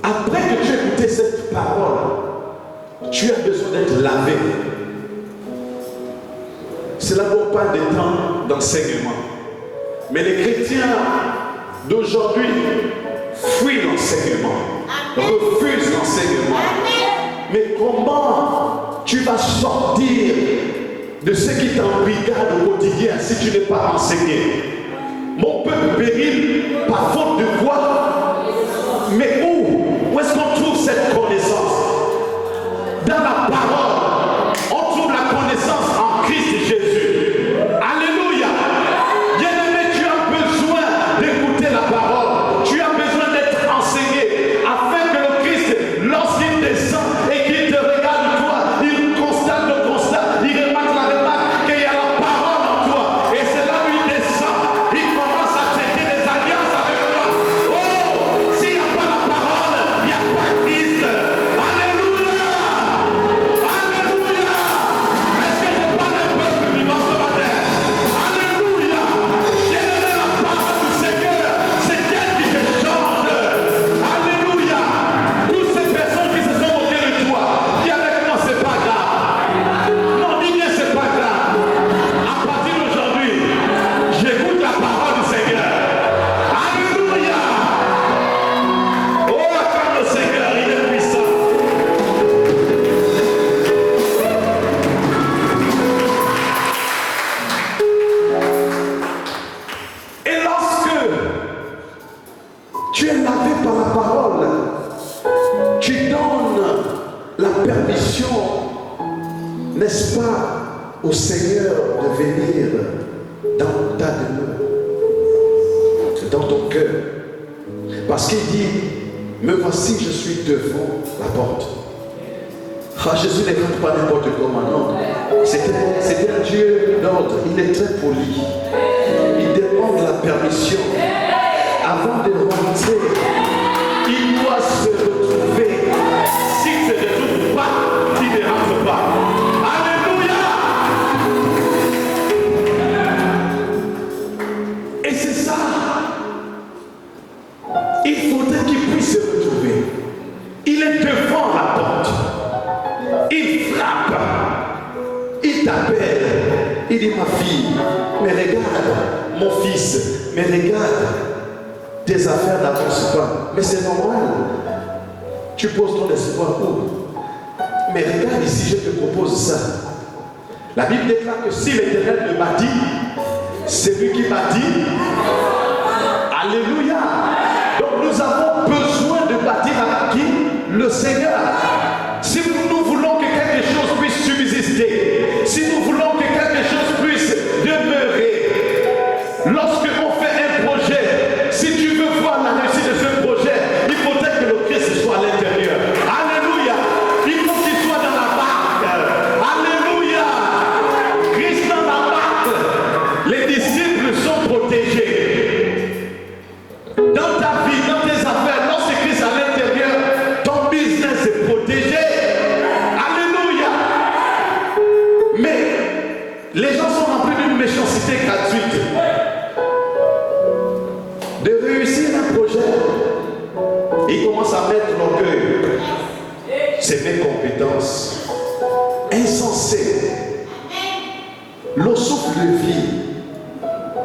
A: Après que tu as écouté cette parole, tu as besoin d'être lavé. Cela ne vaut pas des temps d'enseignement. Mais les chrétiens d'aujourd'hui fuient l'enseignement, refusent l'enseignement. Mais comment tu vas sortir de ce qui t'embrigade au quotidien si tu n'es pas enseigné? Mon peuple périt par faute de quoi? Mais où est-ce qu'on trouve cette connaissance? Dans la parole, on trouve la connaissance en Christ Jésus. Alléluia. Bien-aimé, tu as besoin d'écouter la parole. Tu as besoin d'être enseigné afin que le Christ, lorsqu'il descend et qu'il te regarde toi, il constate le constat, il remarque la remarque qu'il y a la parole en toi. Et c'est là où il descend. Il commence à traiter des alliances avec toi. Oh, s'il n'y a pas la parole, il n'y a pas Christ. Alléluia. Alléluia. Est-ce que je parle un peuple vivant ce matin? Alléluia. Quelle est la parole du Seigneur? C'est elle qui te change. Alléluia. Toutes ces personnes qui se sont moquées de toi, dis avec moi, c'est pas grave. Non, dis bien, c'est pas grave. À partir d'aujourd'hui, j'écoute la parole du Seigneur. Alléluia. Oh, acclame le Seigneur, il est puissant. Et lorsque tu es lavé par la parole, tu donnes la permission, n'est-ce pas, au Seigneur de venir dans ta demeure, dans ton cœur. Parce qu'il dit, me voici, je suis devant la porte. Ah, Jésus ne rentre pas n'importe comment, non. C'était un Dieu d'ordre, il est très poli. Il demande la permission. Avant de rentrer, il doit se retrouver. S'il ne se retrouve pas, il ne rentre pas. Alléluia. Et c'est ça. Il faudrait qu'il puisse se retrouver. Il est devant la porte. Il frappe. Il t'appelle. Il dit, ma fille, mais regarde, mon fils, mais regarde, tes affaires n'avancent pas. Mais c'est normal. Tu poses ton espoir où? Mais regarde ici, je te propose ça. La Bible déclare que si l'Éternel ne m'a dit, c'est lui qui m'a dit. Alléluia. Donc nous avons besoin de bâtir avec qui? Le Seigneur. Si nous voulons que quelque chose puisse subsister, si nous voulons que quelque chose puisse demeurer, lorsque on fait un projet, si tu veux voir la réussite de ce projet, il faudrait que le Christ soit à l'intérieur. Alléluia. Il faut qu'il soit dans la barque. Alléluia. Christ dans la barque. Les disciples sont protégés. Il commence à mettre l'orgueil, ses mécompétences, insensé. Le souffle de vie,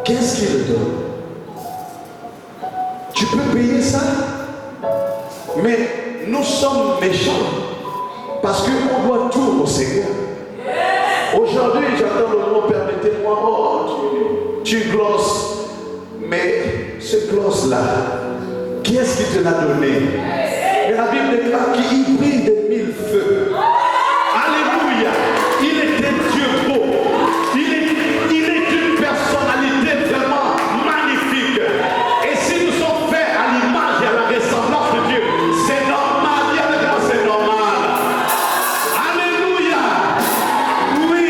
A: qu'est-ce qu'il le donne? Tu peux payer ça? Mais nous sommes méchants parce qu'on doit tout au Seigneur. Aujourd'hui, j'attends le mot, permettez-moi, oh, tu glosses. Mais ce gloss-là, qui est-ce qui te l'a donné? Et la Bible déclare qu'il brille de 1000 feux. Alléluia! Il était Dieu beau. Il est une personnalité vraiment magnifique. Et si nous sommes faits à l'image et à la ressemblance de Dieu, c'est normal. Dis avec moi, c'est normal. Alléluia! Oui,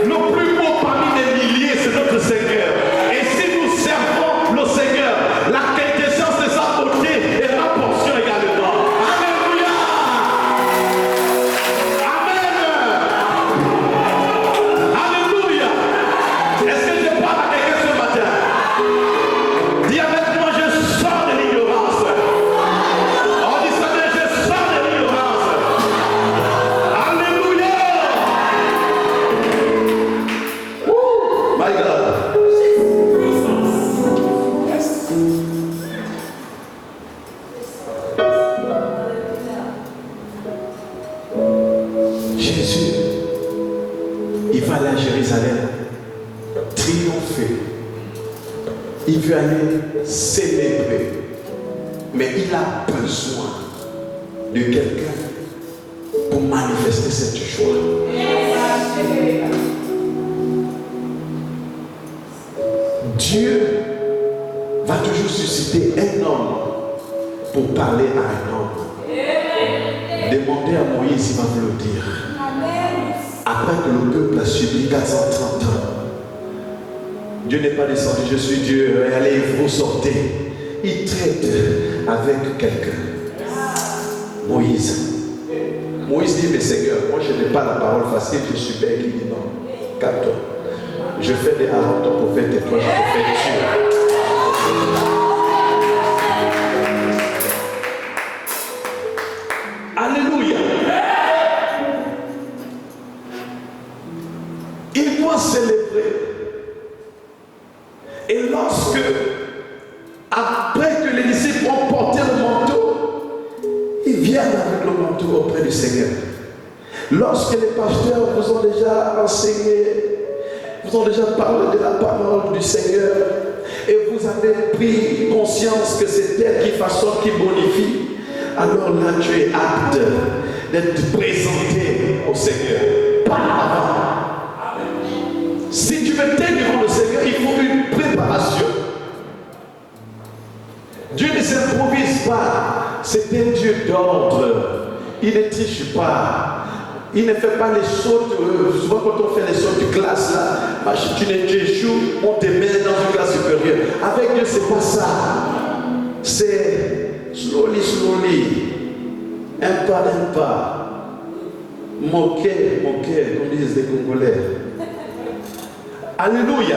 A: le plus beau parmi les milliers, c'est notre Seigneur. Et si nous servons le Seigneur, la quintessence de sa beauté est ma portion également. Alléluia! Amen! Alléluia! Est-ce que je parle à quelqu'un ce matin? Dis avec moi, je sors de l'ignorance. On dit ça bien, je sors de l'ignorance. Alléluia! My God! Jésus, il va aller à Jérusalem, triompher. Il veut aller célébrer. Mais il a besoin de quelqu'un pour manifester cette joie. Dieu va toujours susciter un homme pour parler à un homme. Demandez à Moïse, il va vous le dire. Après que le peuple a subi 430 ans, Dieu n'est pas descendu, je suis Dieu, et allez, vous sortez. Il traite avec quelqu'un. Moïse. Moïse dit, mais Seigneur, moi je n'ai pas la parole facile, je suis bête. Il dit non, calme-toi. Je fais des Aaron ton prophète et toi je te fais Dieu. Alléluia. Il doit célébrer. Et lorsque, après que les disciples ont porté le manteau, ils viennent avec le manteau auprès du Seigneur. Lorsque les pasteurs vous ont déjà enseigné, vous ont déjà parlé de la parole du Seigneur, et vous avez pris conscience que c'est elle qui façonne, qui bonifie, alors là tu es apte d'être présenté au Seigneur. Pas avant. Si tu veux t'aider devant le Seigneur, il faut une préparation. Dieu ne s'improvise pas. C'est un Dieu d'ordre. Il ne triche pas. Il ne fait pas les sautes. Souvent quand on fait les sautes de classe, là, tu échoues, on te met dans une classe supérieure. Avec Dieu, c'est pas ça. C'est slowly, slowly. Un pas. Moquer, comme disent les Congolais. Alléluia.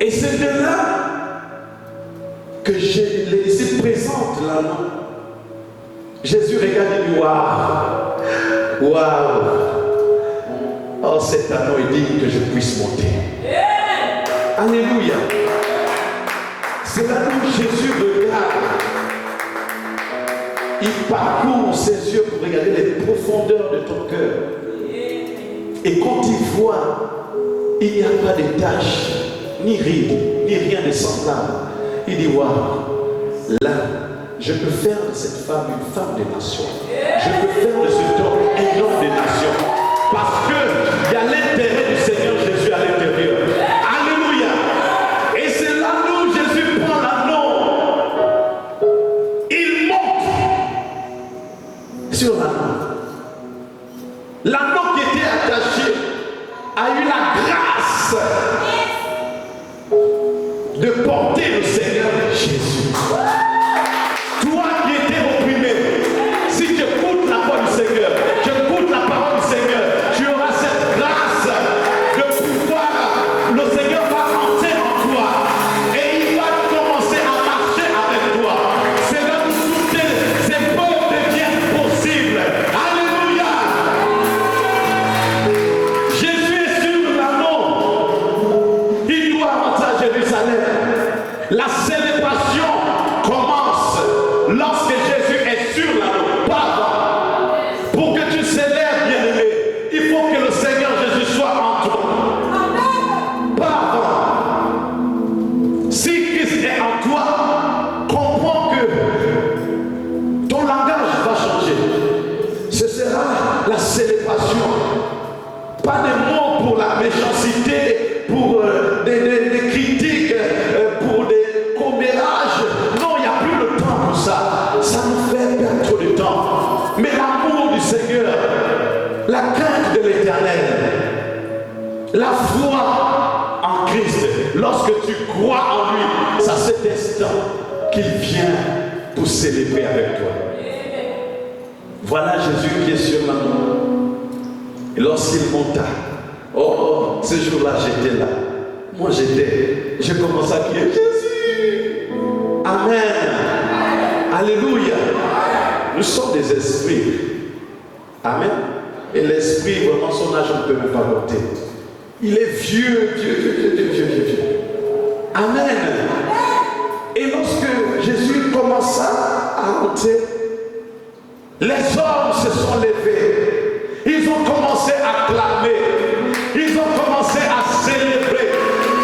A: Et c'est de là que les disciples présentent l'anneau. Jésus regarde et dit waouh, waouh. Oh, cet anneau est digne que je puisse monter. Alléluia. C'est là où Jésus regarde. Il parcourt ses yeux pour regarder les profondeurs de ton cœur. Et quand il voit, il n'y a pas de taches, ni rides, ni rien de semblable. Il dit, waouh, là, je peux faire de cette femme une femme des nations. Je peux faire de cet homme un homme des nations. Parce qu'il y a l'intérêt du Seigneur Jésus à l'intérieur. Alléluia. Et c'est là où Jésus prend l'anneau. Il monte sur l'anneau. L'anneau qui était attaché a eu la grâce de porter le Seigneur Jésus. Toi qui étais opprimé, si tu écoutes la voix du Seigneur, tu écoutes la parole du Seigneur, tu auras cette grâce de pouvoir, le Seigneur va entrer en toi et il va commencer à marcher avec toi. C'est lorsque Jésus est sur l'anneau, pas avant. Pour que tu célèbres, bien-aimé, il faut que le Seigneur Jésus soit en toi. Pas avant. Si Christ est en toi, comprends que ton langage va changer. Ce sera la célébration. Pas des mots pour la méchanceté, pour des critiques, pour des commérages. Non, il n'y a plus de temps pour ça. Ça nous fait perdre trop de temps. Mais l'amour du Seigneur, la crainte de l'Éternel, la foi en Christ, lorsque tu crois en lui, c'est à cet instant qu'il vient pour célébrer avec toi. Voilà Jésus qui est sur l'anneau. Et lorsqu'il monta, ce jour-là j'étais là. Moi j'ai commencé à crier Jésus. Amen. Alléluia. Nous sommes des esprits. Amen. Et l'esprit, vraiment son âge, on ne peut même pas compter. Il est vieux. Amen. Et lorsque Jésus commença à monter, les hommes se sont levés. Ils ont commencé à clamer. Ils ont commencé à célébrer.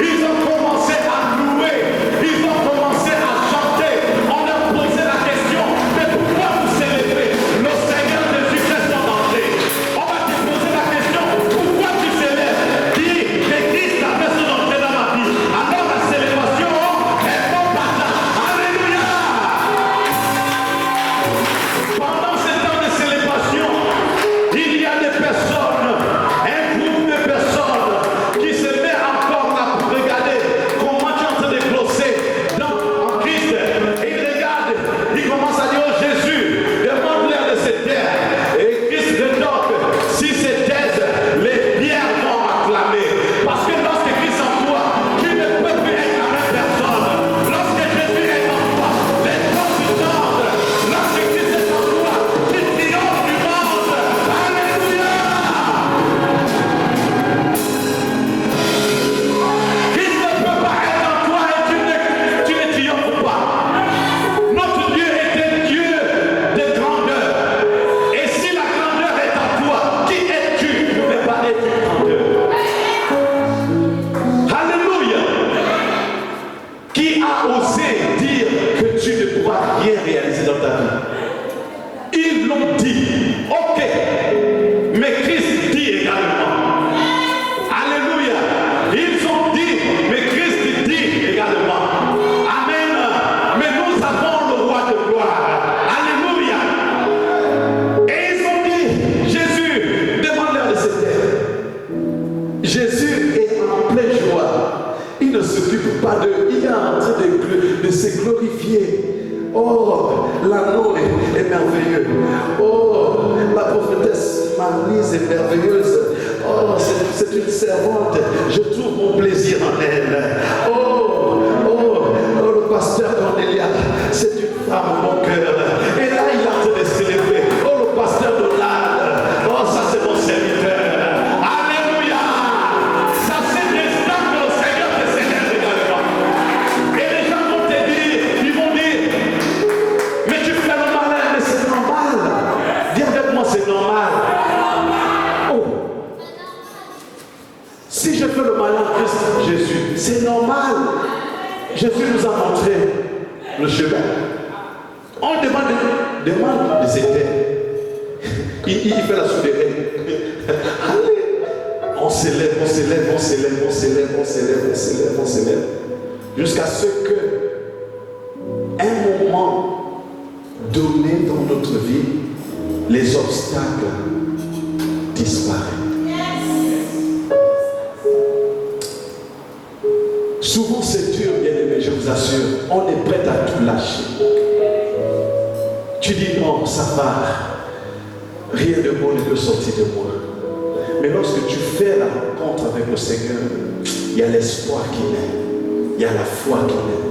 A: Ils ont commencé à louer. Ils ont commencé à chanter. On leur posait la question, mais pourquoi vous célébrez? Le Seigneur Jésus-Christ en danger. On va te poser la question, pourquoi tu célèbres? Dis, mais Christ a fait son entrée dans ma vie. Alors la célébration est mon partage. Alléluia. Pendant ce temps de célébration, il y a des personnes, un groupe de personnes qui se met encore là pour regarder comment tu es en train de glosser en Christ. Et ils regardent, ils commencent à dire oh Jésus, demande-leur de se taire. Et Christ rétorque, si se taisent, les pierres vont acclamer. Parce que lorsque Christ en toi, tu ne peux plus acclamer personne. Lorsque Jésus est en toi, les portes du temple. Lorsque Christ est en toi, tu triomphes du monde. Alléluia. Christ ne peut pas être en toi et tu ne triomphes pas. Notre Dieu est un Dieu de grandeur. Et si la grandeur est en toi, qui es-tu pour ne pas être une grandeur? Alléluia. Qui a osé dire que tu ne pourras rien réaliser dans ta vie? Ils l'ont dit. Ok. Mais Christ dit également. Alléluia. Ils ont dit, mais Christ dit également. Amen. Mais nous avons le roi de gloire. Alléluia. Et ils ont dit, Jésus, demande-leur de se taire. Jésus est en pleine joie. Il ne s'occupe pas d'eux. Il est en train de se glorifier. Oh, l'anneau est merveilleux. Oh, la prophétesse Marlise est merveilleuse. Oh, c'est une servante. Je trouve mon plaisir en elle. Oh, le pasteur Cornelia, c'est une femme à mon cœur. Et là, il est en train de célébrer. Oh, le pasteur Donald. Oh, ça c'est mon serviteur. Alléluia. Ça c'est l'instant que le Seigneur te célèbre également. Et les gens vont te dire, ils vont dire, mais tu fais le malin, mais c'est normal. Viens avec moi, c'est normal. Oh. Si je fais le malin en Christ Jésus, c'est normal. Jésus nous a montré le chemin. On demande de se taire. Il fait la souveraineté. Allez. On s'élève. Jusqu'à ce que un moment donné dans notre vie, les obstacles disparaissent. Souvent c'est dur, bien-aimé, je vous assure. On est prêt à tout lâcher. Tu dis non, ça va. Rien de bon ne peut sortir de moi. Mais lorsque tu fais la rencontre avec le Seigneur, il y a l'espoir qui naît. Il y a la foi qui naît.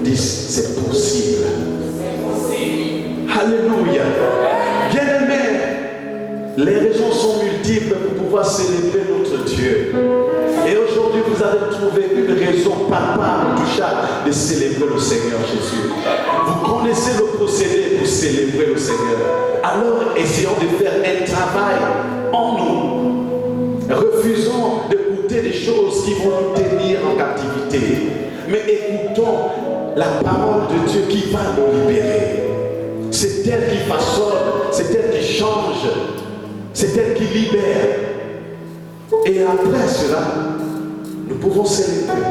A: Dis, c'est possible. Alléluia. Bien-aimé, les raisons sont multiples pour pouvoir célébrer notre Dieu. Et aujourd'hui, vous allez trouver une raison palpable, touchable de célébrer le Seigneur Jésus. Vous connaissez le procédé pour célébrer le Seigneur. Alors essayons de faire un travail en nous. Refusons d'écouter des choses qui vont nous tenir en captivité. Mais écoutons la parole de Dieu qui va nous libérer. C'est elle qui façonne, c'est elle qui change, c'est elle qui libère. Et après cela, nous pouvons célébrer.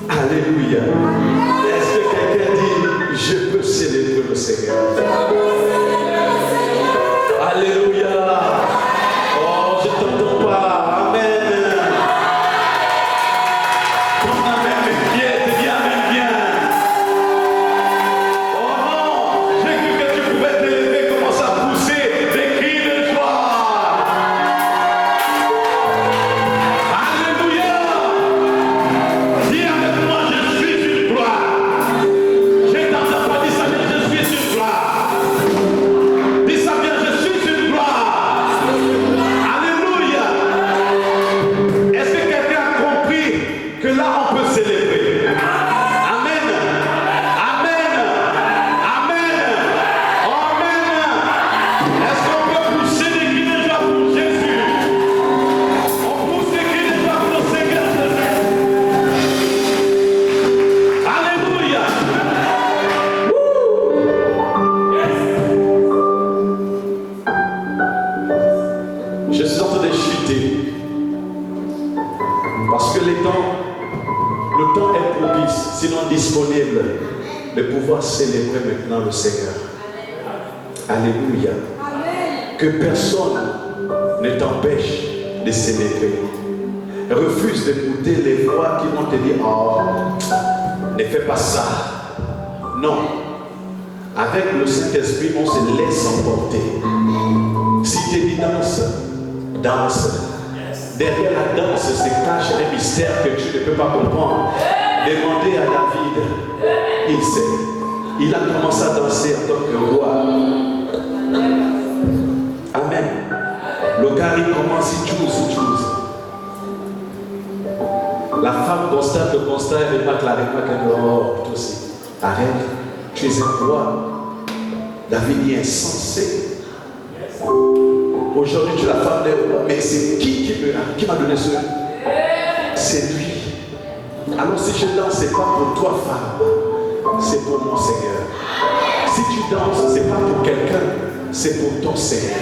A: Alléluia. Est-ce que quelqu'un dit, je peux célébrer le Seigneur? Alléluia. Oh, je ne t'entends pas. Amen. Ton amen est bien, c'est bien, amen, bien. Oh non, j'ai cru que tu pouvais t'élever, commence à pousser des cris de joie. Alléluia. Dis avec moi, je suis une gloire. Je t'entends pas dire ça, mais je suis une gloire. Dis ça bien, je suis une gloire. Alléluia. Est-ce que quelqu'un a compris que là on peut célébrer? Amen. Amen. Amen. Amen. Est-ce qu'on peut pousser des cris de joie pour Jésus? On pousse des cris de joie pour le Seigneur Jésus. Alléluia. Je suis en train de chuter. Parce que le temps est propice, sinon disponible, de pouvoir célébrer maintenant le Seigneur. Alléluia. Que personne ne t'empêche de célébrer. Refuse d'écouter les voix qui vont te dire, oh, ne fais pas ça. Non. Avec le Saint-Esprit, on se laisse emporter. Si tu dis danse, danse. Derrière la danse se cache un mystère que tu ne peux pas comprendre. Demandez à David, il sait. Il a commencé à danser en tant que roi. Amen. Le gars il commence, il choose. La femme constate le constat, elle remarque la remarque, elle dit, oh, toi aussi, arrête, tu es un roi. David est insensé. Aujourd'hui, tu es la femme des rois, mais c'est qui m'a donné ce? C'est lui. Alors si je danse, ce n'est pas pour toi, femme, c'est pour mon Seigneur. Si tu danses, ce n'est pas pour quelqu'un, c'est pour ton Seigneur.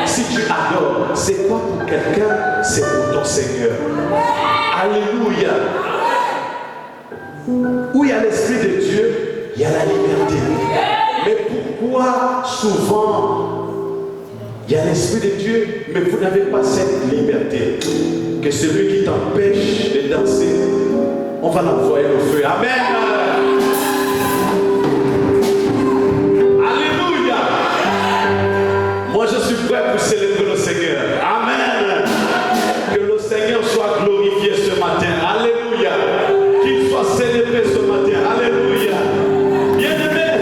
A: Si tu adores, c'est pas pour quelqu'un, c'est pour ton Seigneur. Alléluia. Où il y a l'Esprit de Dieu, il y a la liberté. Mais pourquoi souvent il y a l'Esprit de Dieu, mais vous n'avez pas cette liberté? Que celui qui t'empêche de danser, on va l'envoyer au feu. Amen. Alléluia. Moi je suis prêt pour célébrer le Seigneur. Amen. Que le Seigneur soit glorifié ce matin. Alléluia. Qu'il soit célébré ce matin. Alléluia. Bien-aimés,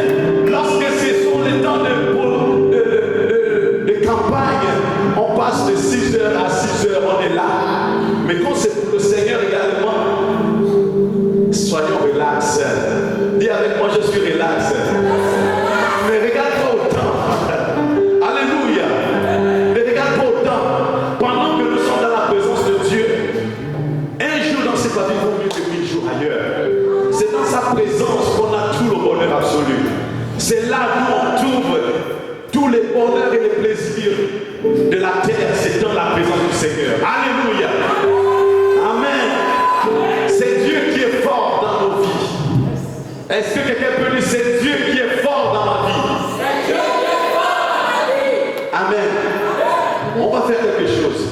A: lorsque ce sont les temps de campagne, on passe de 6h à 6h, on est là. Mais quand c'est pour le Seigneur également, soyons relax. Dis avec moi, je suis relax. Mais regarde pas au temps. Alléluia. Ne regarde pas au temps. Pendant que nous sommes dans la présence de Dieu, un jour dans cette vie vaut mieux que 1000 jours ailleurs. C'est dans sa présence qu'on a tout le bonheur absolu. C'est là où on trouve tous les bonheurs et les plaisirs de la terre, c'est dans la présence du Seigneur. Alléluia. Amen. C'est Dieu qui est fort dans nos vies. Est-ce que quelqu'un peut dire, c'est Dieu qui est fort dans ma vie? C'est Dieu qui est fort dans ma vie. Amen. On va faire quelque chose.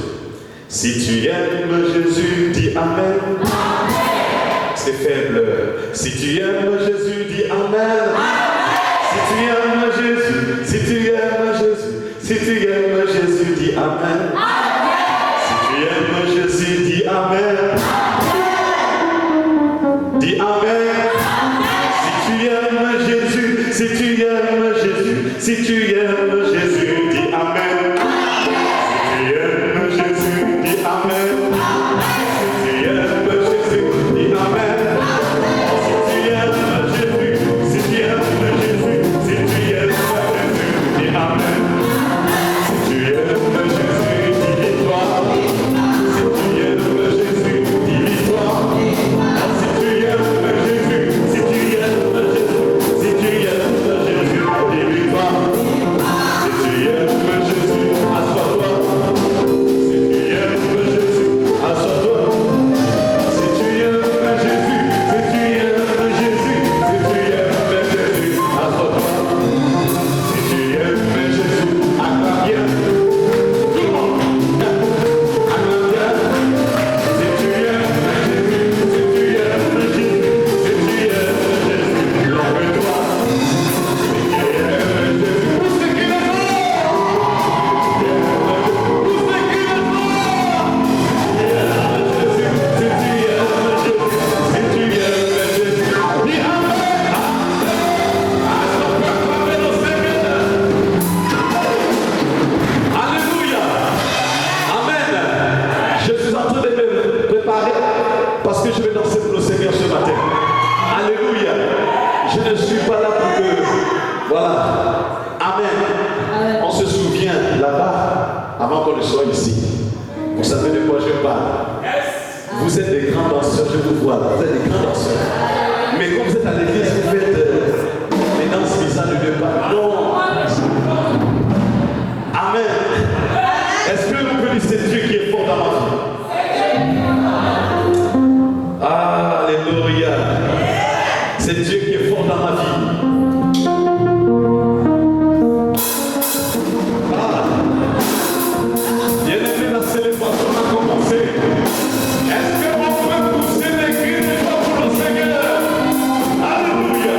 A: Si tu aimes Jésus, dis Amen. Amen. C'est faible. Si tu aimes Jésus, dis Amen. Si tu aimes Jésus, si tu aimes Jésus, si tu aimes Jésus, dis Amen. Si tu aimes Jésus, dis Amen. Dis Amen. Si tu aimes Jésus, si tu aimes Jésus, si tu aimes Jésus, dis Amen. Si tu aimes Jésus, dis Amen. Si tu aimes Jésus, dis Amen. Si tu aimes Jésus, si tu aimes Voilà. Amen. On se souvient là-bas, avant qu'on ne soit ici. Vous savez de quoi je parle. Vous êtes des grands danseurs, je vous vois. Vous êtes des grands danseurs. Mais quand vous êtes à l'église, vous faites les danses bizarres de Dieu. Non. Amen. Est-ce que vous pouvez dire c'est Dieu qui est fort dans ma vie? Alléluia. C'est Dieu qui est fort dans ma vie. Bien-aimé, la célébration a commencé. Est-ce que vous pouvez pousser des cris de joie pour le Seigneur? Alléluia.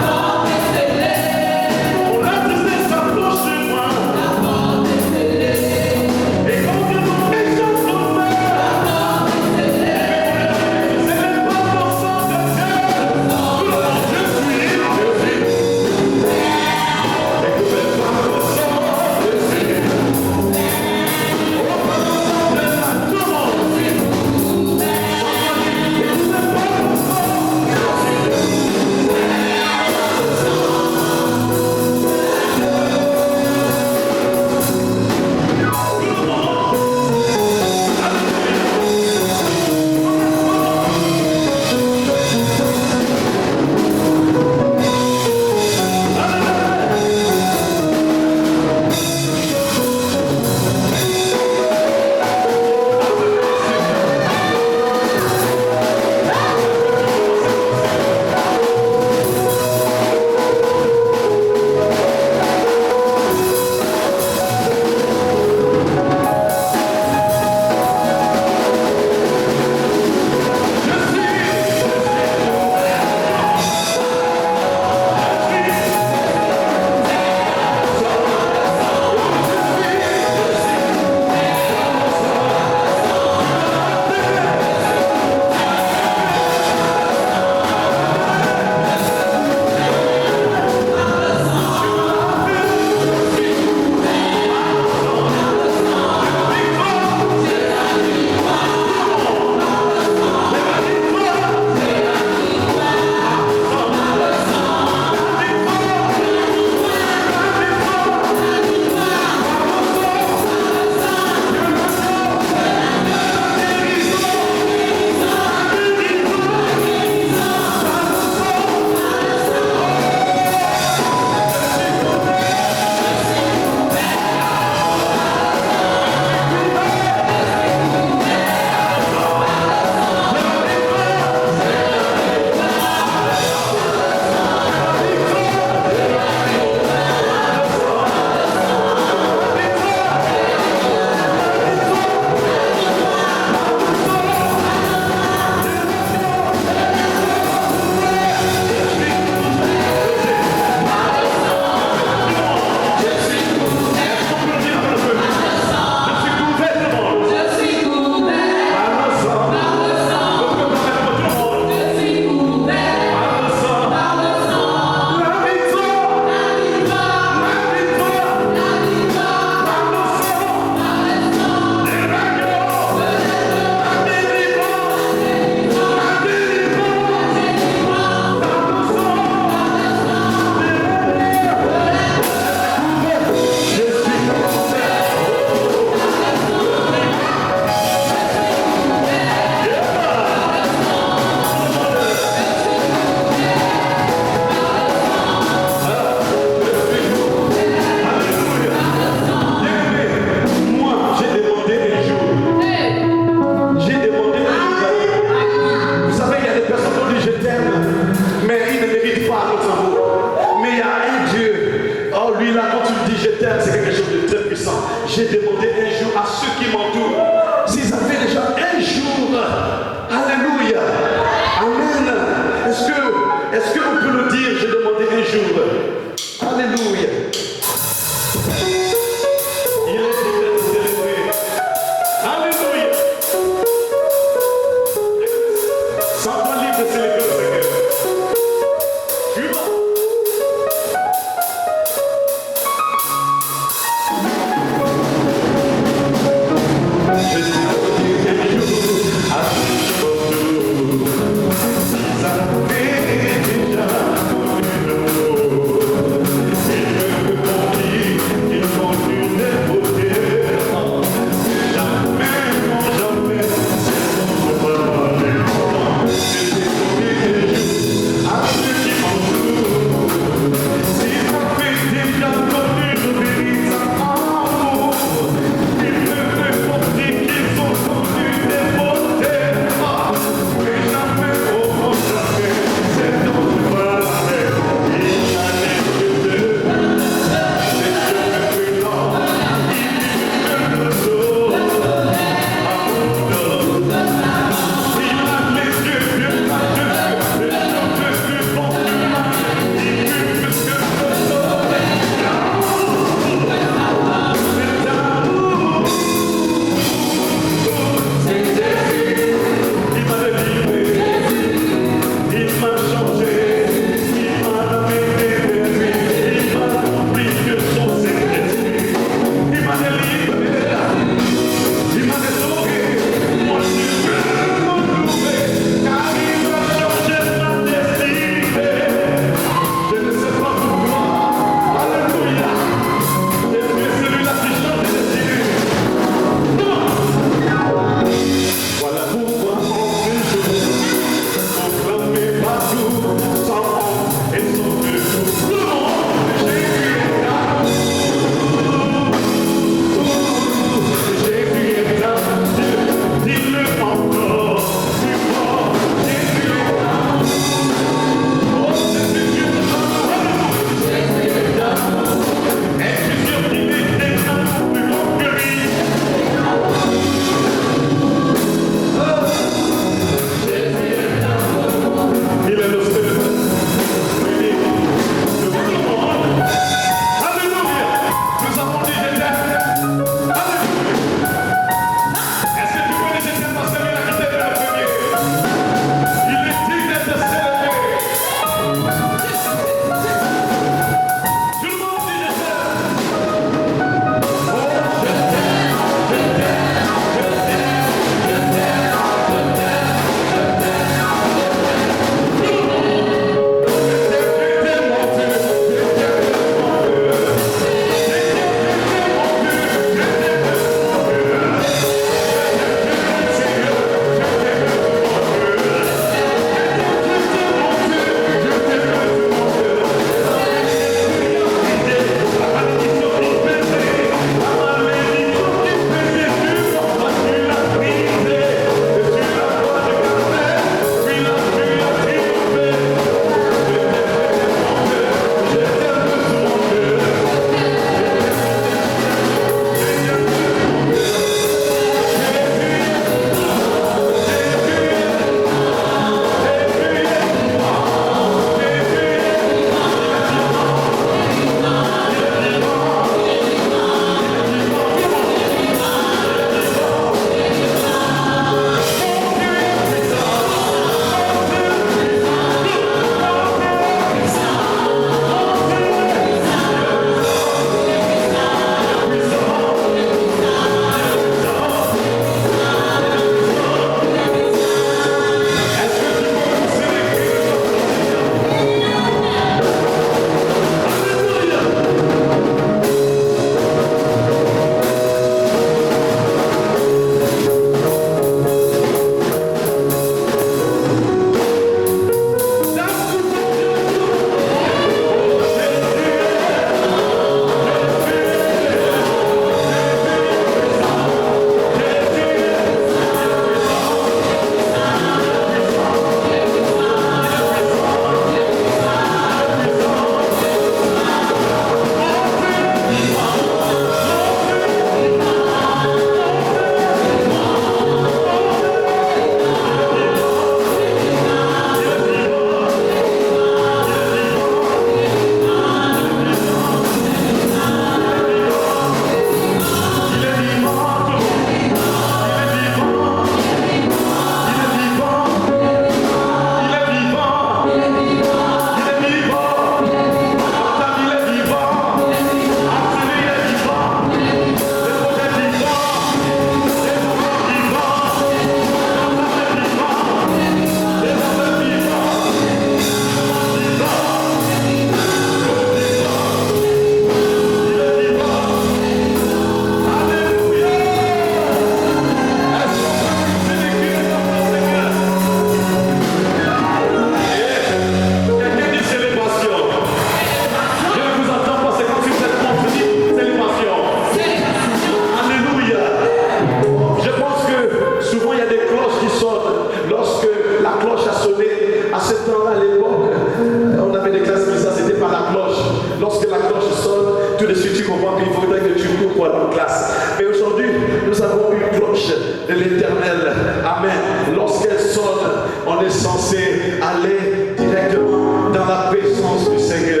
A: l'Éternel. Amen. Lorsqu'elle sonne, on est censé aller directement dans la présence du Seigneur.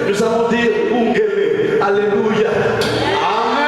A: Nous allons dire Ungele. Alléluia. Amen.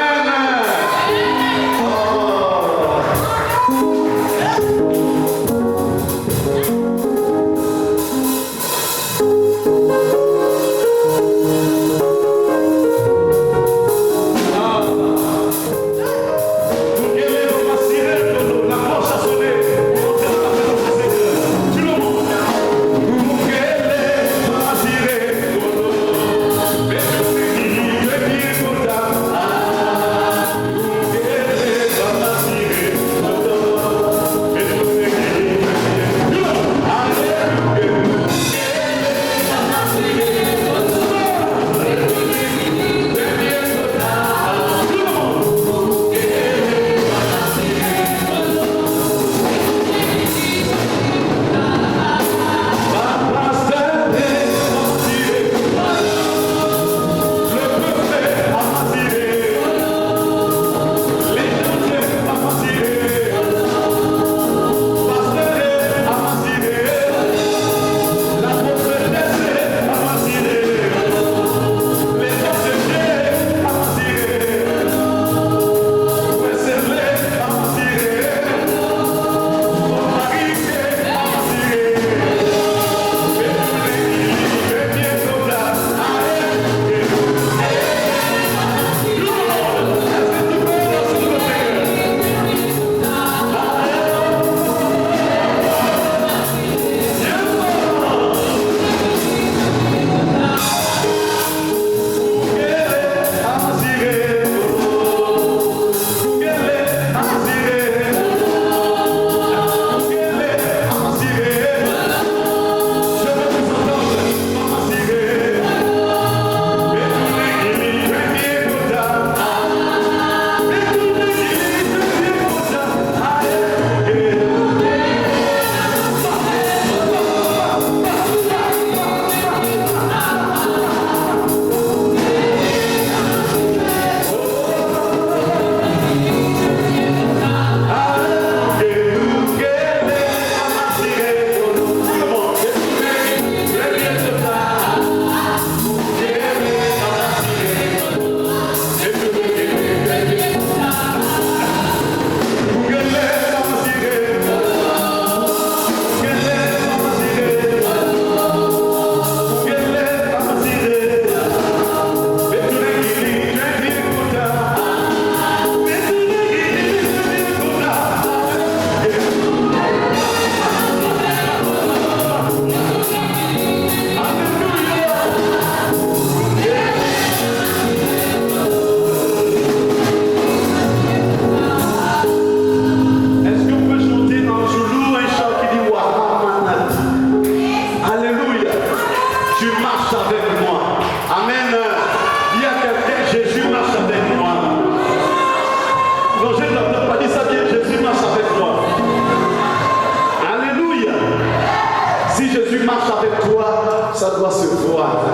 A: Ça doit se voir.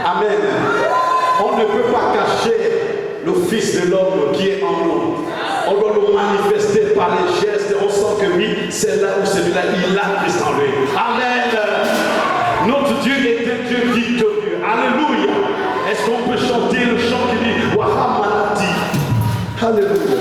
A: Amen. On ne peut pas cacher le Fils de l'homme qui est en nous. On doit le manifester par les gestes. On sent que oui, c'est là ou celui-là, il a Christ en lui. Amen. Notre Dieu est un Dieu victorieux. Alléluia. Est-ce qu'on peut chanter le chant qui dit Wahamanati? Alléluia.